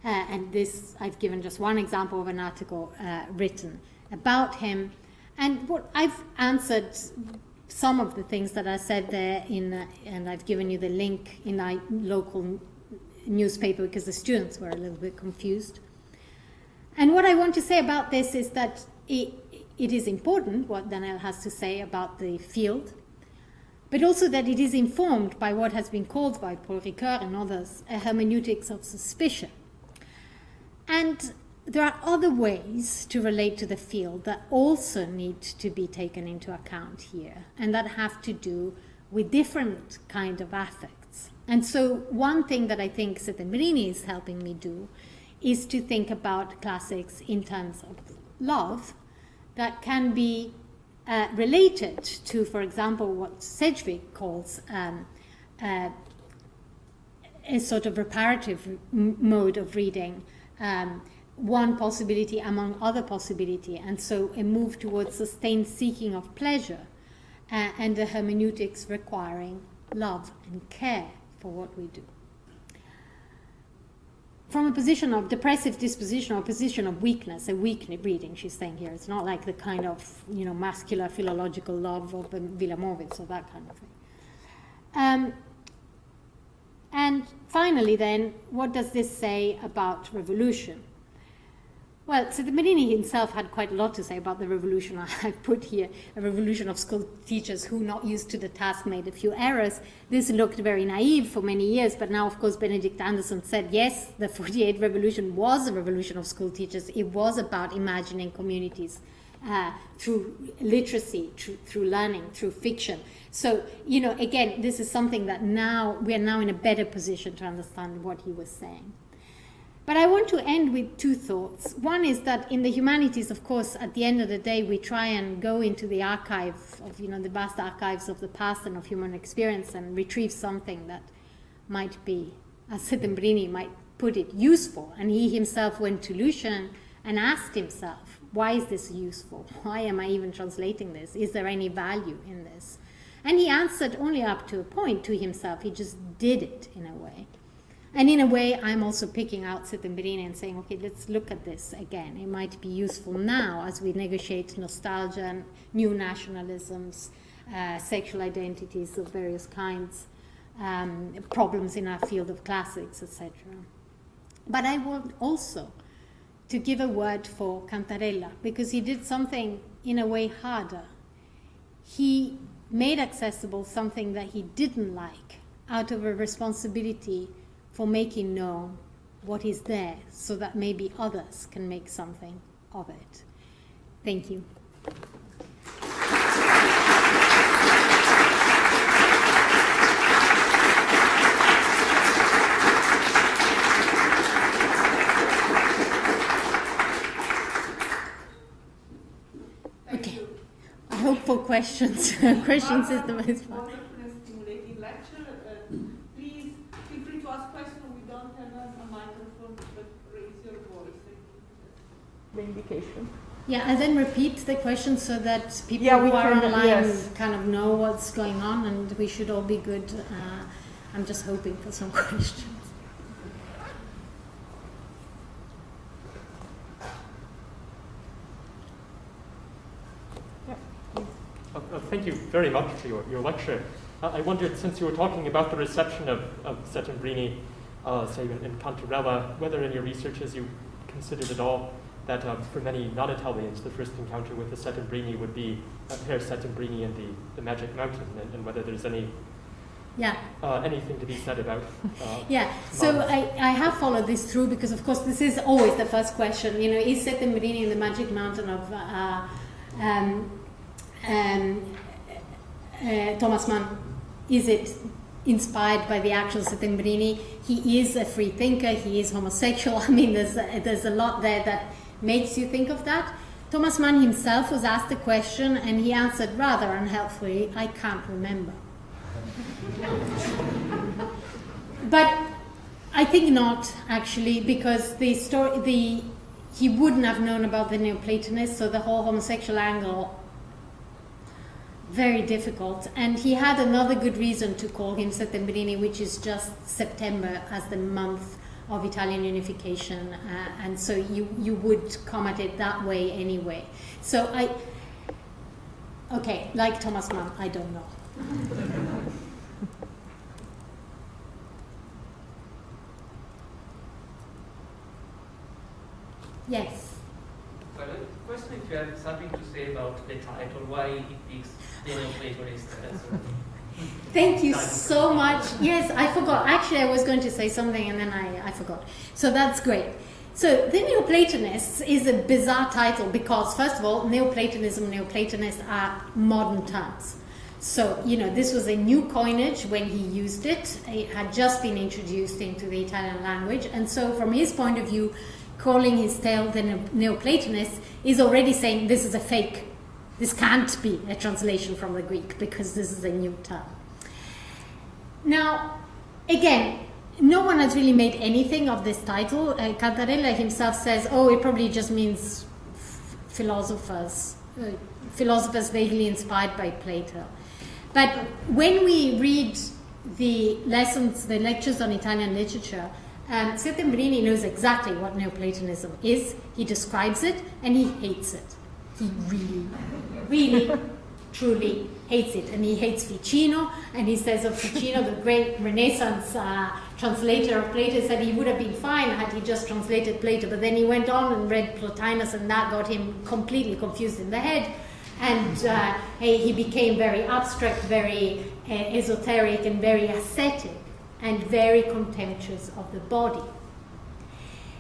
and this, I've given just one example of an article written about him. And what I've answered some of the things that I said there and I've given you the link in our local newspaper because the students were a little bit confused. And what I want to say about this is that it is important what Daniel has to say about the field, but also that it is informed by what has been called by Paul Ricoeur and others a hermeneutics of suspicion. And there are other ways to relate to the field that also need to be taken into account here, and that have to do with different kind of affects. And so one thing that I think Settembrini is helping me do is to think about classics in terms of love that can be related to, for example, what Sedgwick calls a sort of reparative mode of reading, one possibility among other possibility, and so a move towards sustained seeking of pleasure and a hermeneutics requiring love and care for what we do. From a position of depressive disposition or a position of weakness, a weak reading, she's saying here. It's not like the kind of, muscular philological love of Wilamowitz or that kind of thing. And finally then, what does this say about revolution? Well, Settembrini himself had quite a lot to say about the revolution. I've put here a revolution of school teachers who, not used to the task, made a few errors. This looked very naive for many years, but now, of course, Benedict Anderson said, yes, the 48 revolution was a revolution of school teachers. It was about imagining communities through literacy, through learning, through fiction. So, again, this is something that now, we are now in a better position to understand what he was saying. But I want to end with two thoughts. One is that in the humanities, of course, at the end of the day, we try and go into the archive of, the vast archives of the past and of human experience and retrieve something that might be, as Settembrini might put it, useful. And he himself went to Lucian and asked himself, why is this useful? Why am I even translating this? Is there any value in this? And he answered only up to a point to himself. He just did it in a way. And in a way, I'm also picking out Settembrini and saying, okay, let's look at this again. It might be useful now as we negotiate nostalgia, new nationalisms, sexual identities of various kinds, problems in our field of classics, etc. But I want also to give a word for Cantarella, because he did something in a way harder. He made accessible something that he didn't like out of a responsibility for making known what is there so that maybe others can make something of it. Thank you. Okay, I hope for questions. Questions is the most fun.
Wonderful and stimulating lecture. Please feel free to ask questions. We don't have a microphone, but raise your voice. The indication.
Yeah, and then repeat the question so that people
Yeah, we
who are
can,
online
yes.
kind of know what's going on, and we should all be good. I'm just hoping for some questions.
Thank you very much for your lecture. I wondered, since you were talking about the reception of Settembrini, say in Cantarella, whether in your researches you considered at all that for many non-Italians, the first encounter with the Settembrini would be Herr Settembrini and the Magic Mountain, and whether there's anything to be said about.
So I have followed this through because, of course, this is always the first question. You know, is Settembrini in the Magic Mountain of Thomas Mann, is it inspired by the actual Settembrini? He is a free thinker, he is homosexual. I mean, there's a lot there that makes you think of that. Thomas Mann himself was asked the question and he answered rather unhelpfully, I can't remember. But I think not, actually, because he wouldn't have known about the Neoplatonists, so the whole homosexual angle, very difficult. And he had another good reason to call him Settembrini, which is just September as the month of Italian unification, and so you would come at it that way anyway. So like Thomas Mann, I don't know. Yes.
So the question, if you have something to say about the title, why it picks the Neoplatonist as
Thank you so much. Yes, I forgot. Actually, I was going to say something and then I forgot. So that's great. So the Neoplatonists is a bizarre title because, first of all, Neoplatonism, Neoplatonists are modern terms. So, you know, this was a new coinage when he used it. It had just been introduced into the Italian language. And so from his point of view, calling his tale the Neoplatonist is already saying this is a fake. This can't be a translation from the Greek because this is a new term. Now, again, no one has really made anything of this title. Cantarella himself says, oh, it probably just means philosophers vaguely inspired by Plato. But when we read the lectures on Italian literature, Settembrini knows exactly what Neoplatonism is. He describes it and he hates it. He really, really, truly hates it. And he hates Ficino, and he says of Ficino, the great Renaissance translator of Plato, said he would have been fine had he just translated Plato, but then he went on and read Plotinus, and that got him completely confused in the head. And he became very abstract, very esoteric, and very ascetic, and very contemptuous of the body.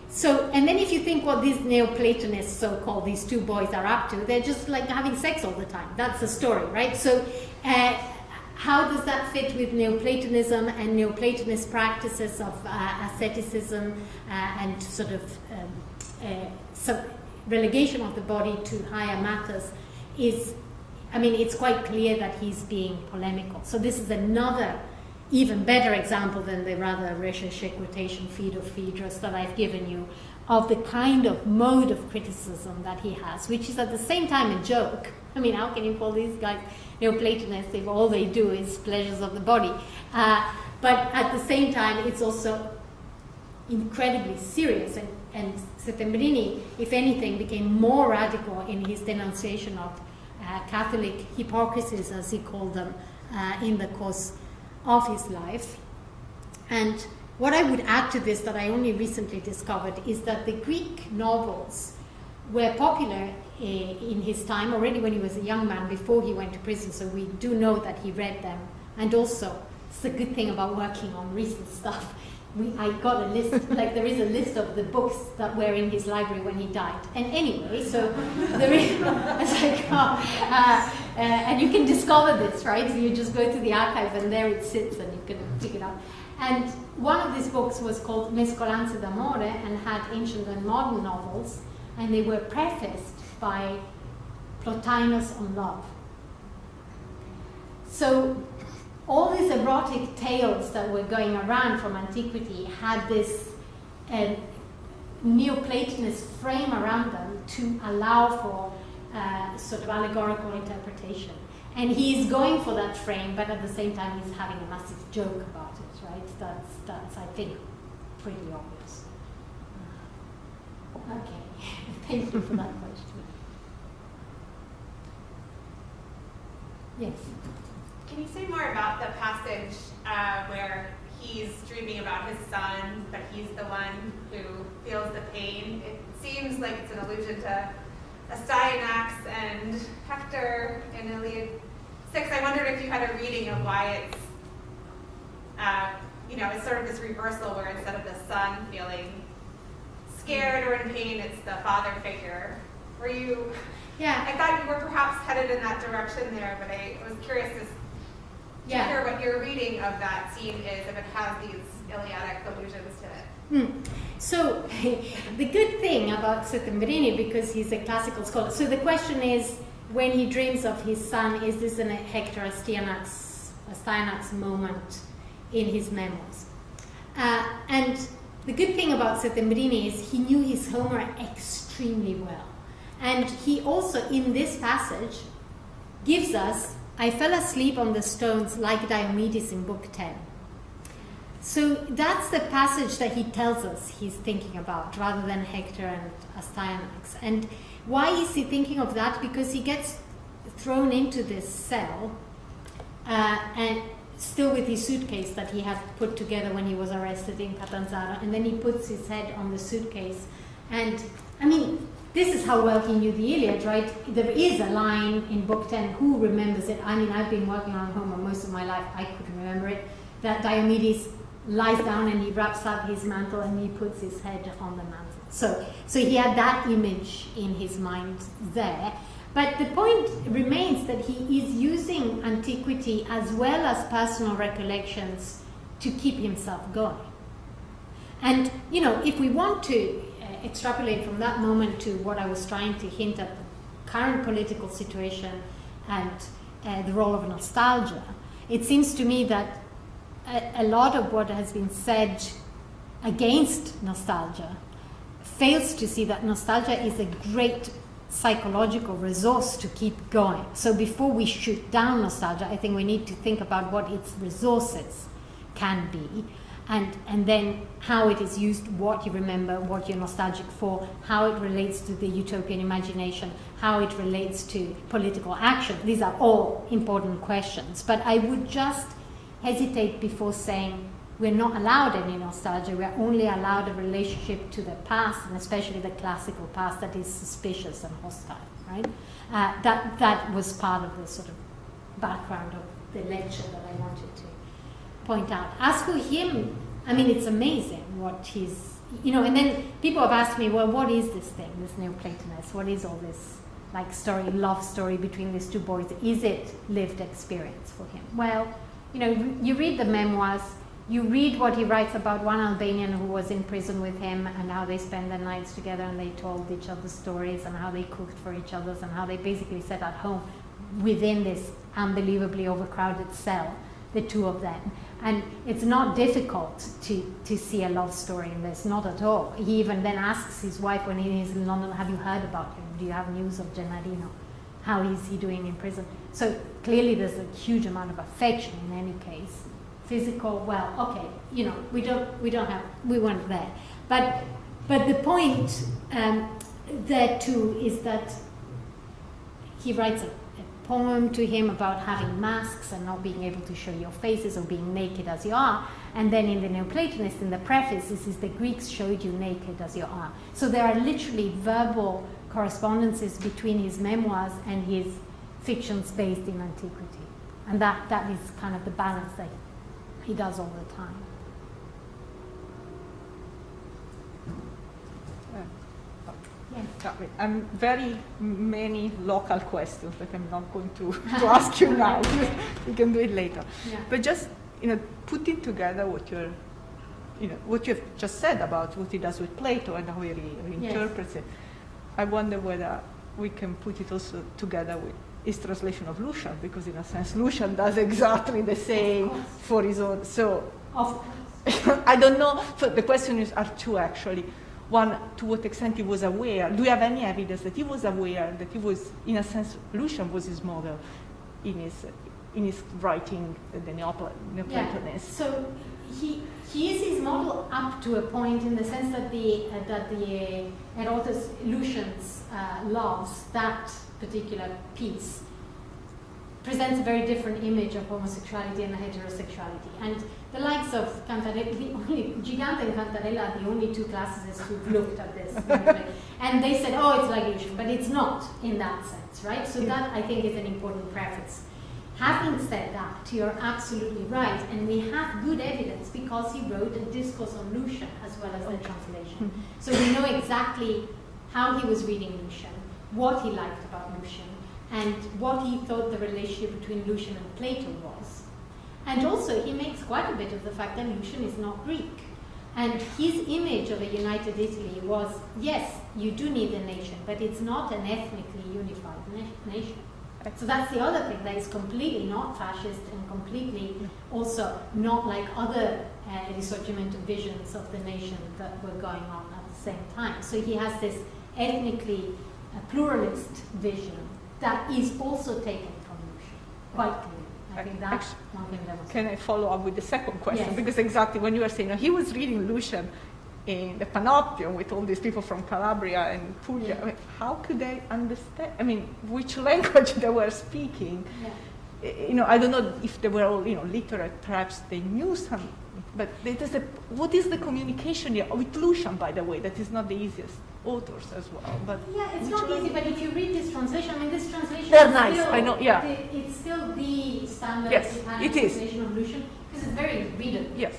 So, and then if you think what these Neoplatonists, so-called, these two boys are up to, they're just like having sex all the time. That's the story, right? So how does that fit with Neoplatonism and Neoplatonist practices of asceticism and sort of relegation of the body to higher matters is, I mean, it's quite clear that he's being polemical. So this is another even better example than the rather recherche quotation feed of Phaedrus that I've given you of the kind of mode of criticism that he has, which is at the same time a joke. I mean, how can you call these guys Neoplatonists if all they do is pleasures of the body? But at the same time, it's also incredibly serious. And Settembrini, if anything, became more radical in his denunciation of Catholic hypocrisies, as he called them, in the course of his life. And what I would add to this that I only recently discovered is that the Greek novels were popular in his time, already when he was a young man, before he went to prison, so we do know that he read them. And also, it's a good thing about working on recent stuff. I got a list, like there is a list of the books that were in his library when he died. And anyway, so there is, it's like, and you can discover this, right? So you just go to the archive and there it sits and you can pick it up. And one of these books was called Mescolanze d'Amore and had ancient and modern novels, and they were prefaced by Plotinus on love. So all these erotic tales that were going around from antiquity had this Neoplatonist frame around them to allow for sort of allegorical interpretation. And he's going for that frame, but at the same time he's having a massive joke about it, right? That's I think, pretty obvious. Okay, thank you for that question. Yes?
Can you say more about the passage where he's dreaming about his son, but he's the one who feels the pain? It seems like it's an allusion to Astyanax and Hector in Iliad 6. I wondered if you had a reading of why it's, it's sort of this reversal where instead of the son feeling scared or in pain, it's the father figure. Were you?
Yeah.
I thought you were perhaps headed in that direction there, but I was curious to hear what your reading of that scene is, if it has these Iliadic allusions to it.
So the good thing about Settembrini, because he's a classical scholar, so the question is, when he dreams of his son, is this an Hector Astyanax moment in his memoirs? And the good thing about Settembrini is he knew his Homer extremely well. And he also, in this passage, gives us, I fell asleep on the stones like Diomedes in Book 10. So that's the passage that he tells us he's thinking about, rather than Hector and Astyanax. And why is he thinking of that? Because he gets thrown into this cell, and still with his suitcase that he had put together when he was arrested in Catanzaro, and then he puts his head on the suitcase. And, I mean, this is how well he knew the Iliad, right? There is a line in Book 10, who remembers it? I mean, I've been working on Homer most of my life, I couldn't remember it, that Diomedes lies down and he wraps up his mantle and he puts his head on the mantle. So he had that image in his mind there. But the point remains that he is using antiquity as well as personal recollections to keep himself going. And, if we want to extrapolate from that moment to what I was trying to hint at, the current political situation and the role of nostalgia, it seems to me that a lot of what has been said against nostalgia fails to see that nostalgia is a great psychological resource to keep going. So before we shoot down nostalgia, I think we need to think about what its resources can be, and then how it is used, what you remember, what you're nostalgic for, how it relates to the utopian imagination, how it relates to political action. These are all important questions. But I would just hesitate before saying we're not allowed any nostalgia, we're only allowed a relationship to the past, and especially the classical past, that is suspicious and hostile, right? That was part of the sort of background of the lecture that I wanted to point out. As for him, I mean, it's amazing what he's, and then people have asked me, well, what is this thing, this Neoplatonist? What is all this, like, love story between these two boys? Is it lived experience for him? Well, you read the memoirs, you read what he writes about one Albanian who was in prison with him and how they spent their nights together and they told each other stories and how they cooked for each other and how they basically sat at home within this unbelievably overcrowded cell, the two of them. And it's not difficult to see a love story in this, not at all. He even then asks his wife when he is in London, have you heard about him? Do you have news of Gennarino? How is he doing in prison? So clearly there's a huge amount of affection in any case. Physical, well, okay, we weren't there. But the point there too is that he writes a poem to him about having masks and not being able to show your faces or being naked as you are. And then in the Neoplatonist, in the preface, this is the Greeks showed you naked as you are. So there are literally verbal correspondences between his memoirs and his fictions based in antiquity. And that is kind of the balance that he does all the time.
Very many local questions that I'm not going to ask you now. We can do it later.
Yeah.
But just putting together what what you've just said about what he does with Plato and how he reinterprets it. I wonder whether we can put it also together with his translation of Lucian, because in a sense Lucian does exactly the same for his own. So I don't know. So the questions are two actually. One, to what extent he was aware. Do you have any evidence that he was aware that he was, in a sense, Lucian was his model in his writing, the Neoplatonists?
Yeah. So he is his model up to a point, in the sense that the Herodotus Lucian's loves that particular piece presents a very different image of homosexuality and heterosexuality. And the likes of Cantarella, Gigante and Cantarella are the only two classicists who've looked at this. And they said, oh, it's like Lucian, but it's not in that sense, right? So that, I think, is an important preface. Having said that, you're absolutely right, and we have good evidence because he wrote a discourse on Lucian as well as the translation. So we know exactly how he was reading Lucian, what he liked about Lucian, and what he thought the relationship between Lucian and Plato was. And also, he makes quite a bit of the fact that Lucian is not Greek. And his image of a united Italy was, yes, you do need a nation, but it's not an ethnically unified nation. So that's the other thing, that is completely not fascist and completely also not like other Risorgimento visions of the nation that were going on at the same time. So he has this ethnically pluralist vision that is also taken from Lucian, quite clearly. I think that's one thing that was...
Can I follow up with the second question?
Yes.
Because exactly when you were saying, he was reading Lucian in the Panopticon with all these people from Calabria and Puglia.
Yeah.
I mean, how could they understand? I mean, which language they were speaking?
Yeah.
I don't know if they were all, literate. Perhaps they knew some. But what is the communication here with Lucian, by the way? That is not the easiest authors as well. But
yeah, it's not easy. But if you read this translation, I mean, this translation
they're
is
nice.
still,
I know. Yeah.
It's still the standard
Yes,
Italian
it is.
translation of Lucian because it's very readable.
Yes.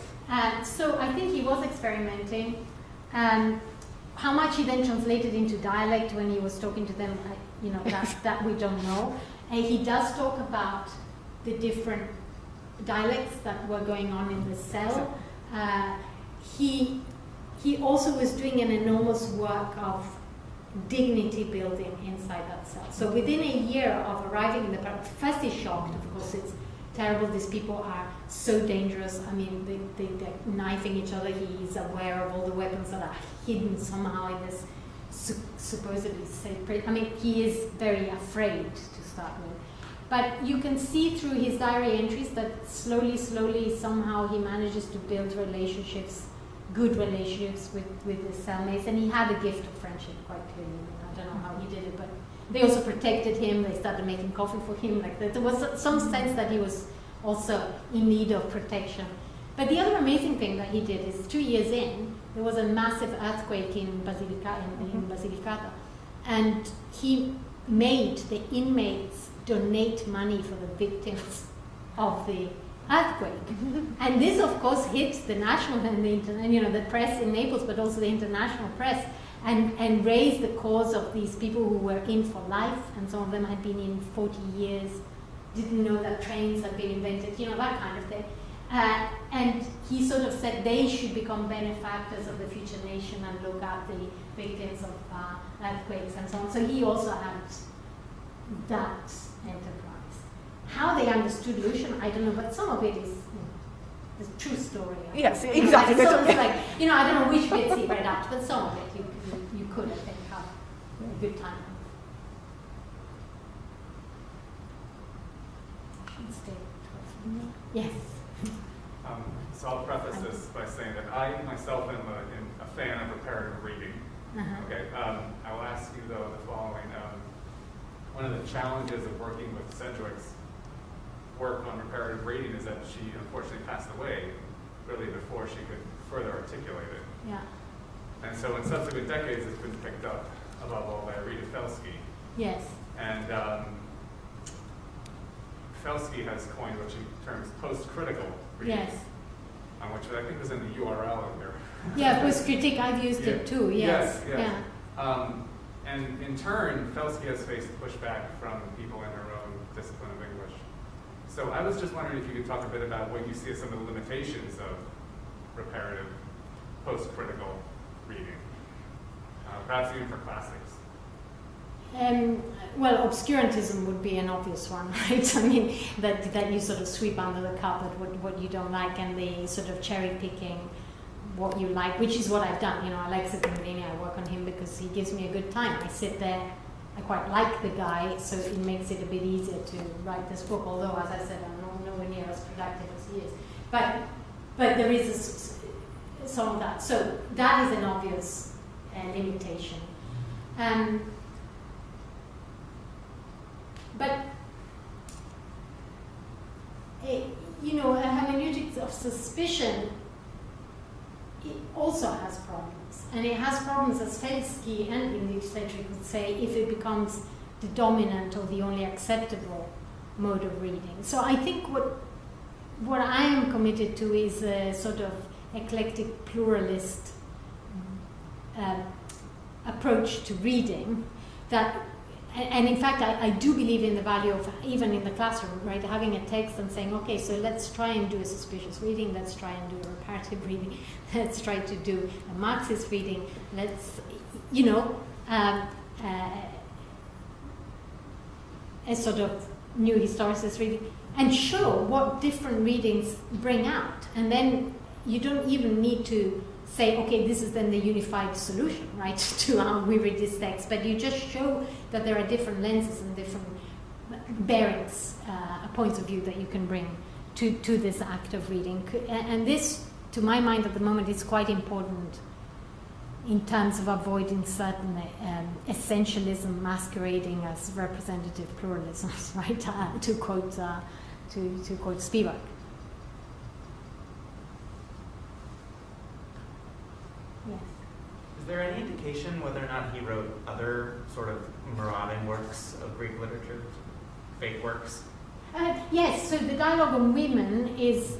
So I think he was experimenting. How much he then translated into dialect when he was talking to them, that we don't know. He does talk about the different dialects that were going on in the cell. He also was doing an enormous work of dignity building inside that cell. So within a year of arriving in the first he's shocked, of course, it's terrible. These people are so dangerous. I mean, they're knifing each other. He's aware of all the weapons that are hidden somehow in this supposedly sacred. I mean, he is very afraid to start with. But you can see through his diary entries that slowly, somehow he manages to build relationships, good relationships with his cellmates. And he had a gift of friendship, quite clearly. I don't know how he did it, but they also protected him. They started making coffee for him. Like that. There was some sense that he was also in need of protection. But the other amazing thing that he did is 2 years in, there was a massive earthquake in Basilicata, and he made the inmates donate money for the victims of the earthquake. And this, of course, hit the national and the press in Naples, but also the international press. And raised the cause of these people who were in for life, and some of them had been in 40 years, didn't know that trains had been invented, that kind of thing. And he sort of said they should become benefactors of the future nation and look at the victims of earthquakes and so on. So he also had that enterprise. How they understood Lucian, I don't know, but some of it is the true story.
Yes, exactly.
So it's like, I don't know which bits he read out, but some of it you could, I think, have a good time. Yes.
So I'll preface this by saying that I myself am a fan of reparative reading. Okay. I will ask you though the following: one of the challenges of working with Sedgwick's work on reparative reading is that she unfortunately passed away really before she could further articulate it.
Yeah.
And so in subsequent decades, it's been picked up above all, by Rita Felsky.
Yes.
And Felsky has coined what she terms post-critical reading,
Yes.
Which I think is in the URL in there.
Yeah, post-critique, I've used it too, yes.
Yes.
Yeah.
And in turn, Felsky has faced pushback from people in her own discipline of English. So I was just wondering if you could talk a bit about what you see as some of the limitations of reparative, post-critical reading, perhaps even for classics.
Well, obscurantism would be an obvious one, right? I mean, that you sort of sweep under the carpet what you don't like, and the sort of cherry picking what you like, which is what I've done. You know, I like Settembrini, I work on him because he gives me a good time. I sit there, I quite like the guy, so it makes it a bit easier to write this book, although, as I said, I'm nowhere near as productive as he is. But there is some of that. So that is an obvious limitation. But, you know, a hermeneutics of suspicion, it also has problems. And it has problems, as Felsky and English-centric would say, if it becomes the dominant or the only acceptable mode of reading. So I think what I am committed to is a sort of eclectic pluralist approach to reading that. And in fact, I do believe in the value of, even in the classroom, right, having a text and saying, okay, so let's try and do a suspicious reading, let's try and do a reparative reading, let's try to do a Marxist reading, let's, you know, a sort of new historicist reading, and show what different readings bring out. And then you don't even need to say, okay, this is then the unified solution, right, to how we read this text, but you just show that there are different lenses and different bearings, points of view that you can bring to this act of reading. And this, to my mind at the moment, is quite important in terms of avoiding certain essentialism masquerading as representative pluralism, right, to quote Spivak. Yes.
Is there any indication whether or not he wrote other sort of marauding works of Greek literature, fake works?
Yes, so the Dialogue on Women is,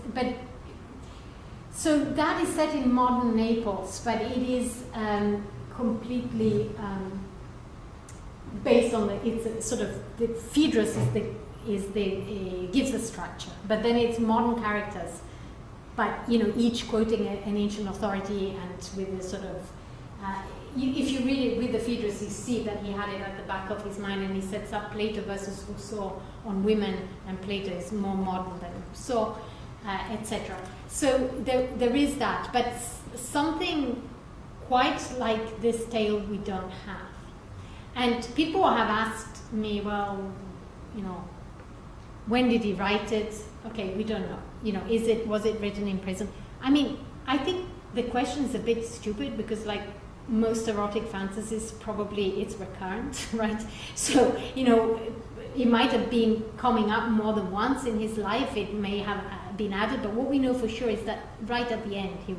so that is set in modern Naples, but it is completely based on it's a sort of, the Phaedrus gives the structure, but then it's modern characters. But, you know, each quoting an ancient authority and with a sort of, if you read it with the Phaedrus, you see that he had it at the back of his mind, and he sets up Plato versus Rousseau on women, and Plato is more modern than Rousseau, etc. So there is that, but something quite like this tale we don't have. And people have asked me, well, you know, when did he write it? Okay, we don't know. You know, was it written in prison? I mean, I think the question is a bit stupid because, like most erotic fantasies, probably it's recurrent, right? So, you know, it might have been coming up more than once in his life. It may have been added, but what we know for sure is that right at the end, he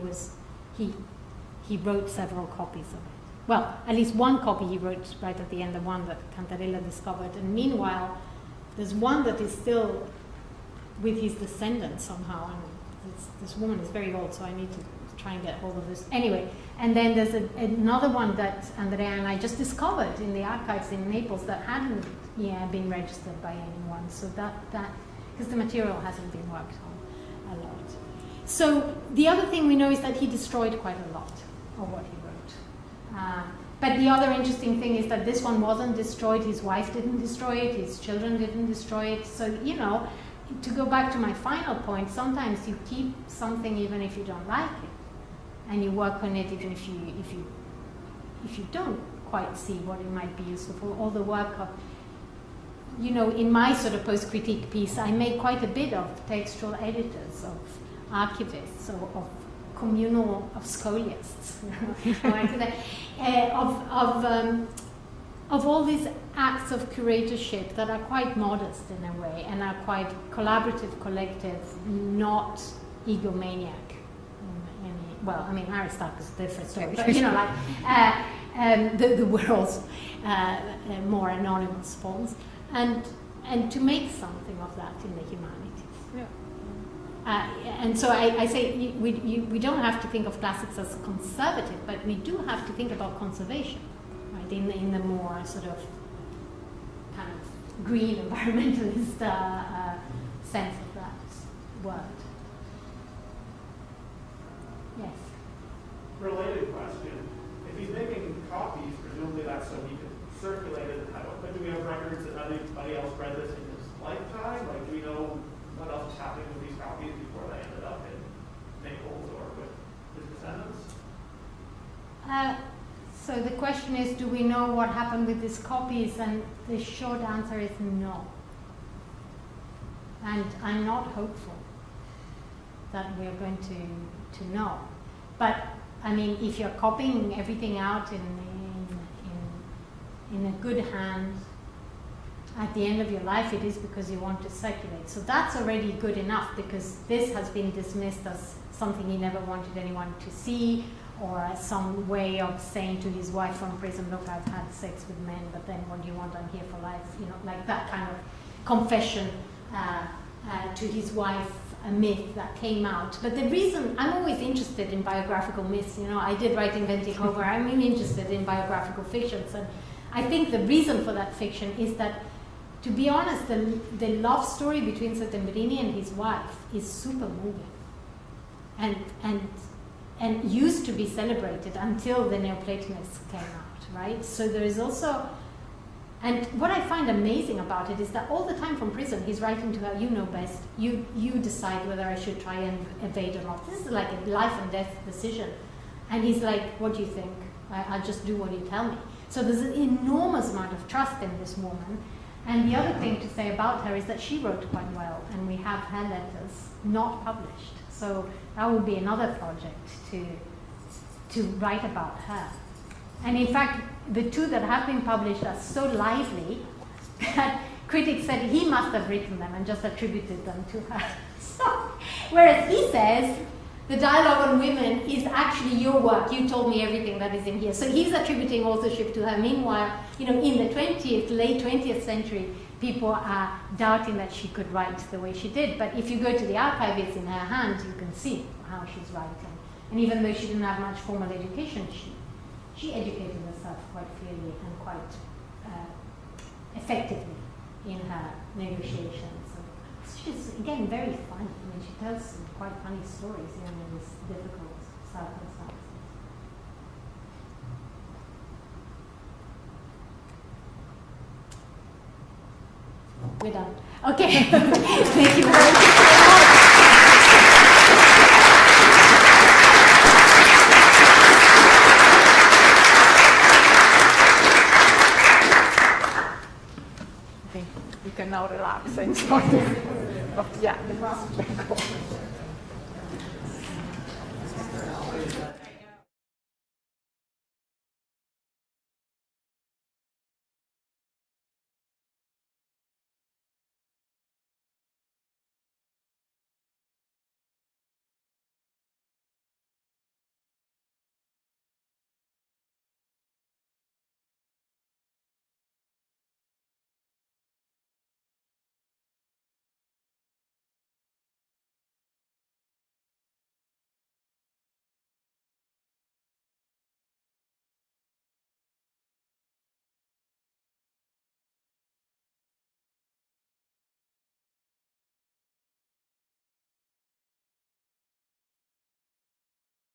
wrote several copies of it. Well, at least one copy he wrote right at the end, the one that Cantarella discovered. And meanwhile, there's one that is still with his descendants somehow, and this woman is very old, so I need to try and get hold of this. Anyway, and then there's another one that Andrea and I just discovered in the archives in Naples that hadn't been registered by anyone, so that because the material hasn't been worked on a lot. So the other thing we know is that he destroyed quite a lot of what he wrote. But the other interesting thing is that this one wasn't destroyed, his wife didn't destroy it, his children didn't destroy it, so, you know, to go back to my final point, sometimes you keep something even if you don't like it, and you work on it even if you don't quite see what it might be useful for. All the work of, you know, in my sort of post-critique piece, I make quite a bit of textual editors, of archivists, of scholiasts, of all these acts of curatorship that are quite modest in a way and are quite collaborative, collective, not egomaniac. Well, I mean, Aristarchus is a different story, but, you know, like, the world's more anonymous forms, and to make something of that in the humanities.
Yeah.
And so I say we don't have to think of classics as conservative, but we do have to think about conservation, right? In the more sort of kind of green environmentalist sense of that word. Yes.
Related question. If he's making copies, presumably that's so he could circulate it. But do we have records that anybody else read this in his lifetime? Like, do we know what else was happening with these copies before they ended up in Naples or with his descendants?
So the question is, do we know what happened with these copies? And the short answer is no. And I'm not hopeful that we're going to know. But I mean, if you're copying everything out in a good hand, at the end of your life, it is because you want to circulate. So that's already good enough, because this has been dismissed as something he never wanted anyone to see, or some way of saying to his wife from prison, look, I've had sex with men, but then what do you want? I'm here for life. You know, like that kind of confession to his wife, a myth that came out. But the reason, I'm always interested in biographical myths. You know, I did write Inventing Homer. I'm really interested in biographical fictions. And I think the reason for that fiction is that, to be honest, the love story between Settembrini and his wife is super moving. And used to be celebrated until the Neoplatonists came out, right? So there is also, and what I find amazing about it is that all the time from prison, he's writing to her, you know best, you decide whether I should try and evade or not. This is like a life and death decision. And he's like, what do you think? I'll just do what you tell me. So there's an enormous amount of trust in this woman. And the other thing to say about her is that she wrote quite well, and we have her letters not published. So that will be another project to write about her. And in fact, the two that have been published are so lively that critics said he must have written them and just attributed them to her. So, whereas he says, the dialogue on women is actually your work. You told me everything that is in here. So he's attributing authorship to her. Meanwhile, you know, in the late 20th century, people are doubting that she could write the way she did. But if you go to the archive, it's in her hands, you can see how she's writing. And even though she didn't have much formal education, she educated herself quite clearly and quite effectively in her negotiations. So she's, again, very funny. I mean, she tells some quite funny stories, even in this difficult circumstances. We're done. Okay. Thank you very much.
You can now relax and enjoy it. But yeah, the mask back on.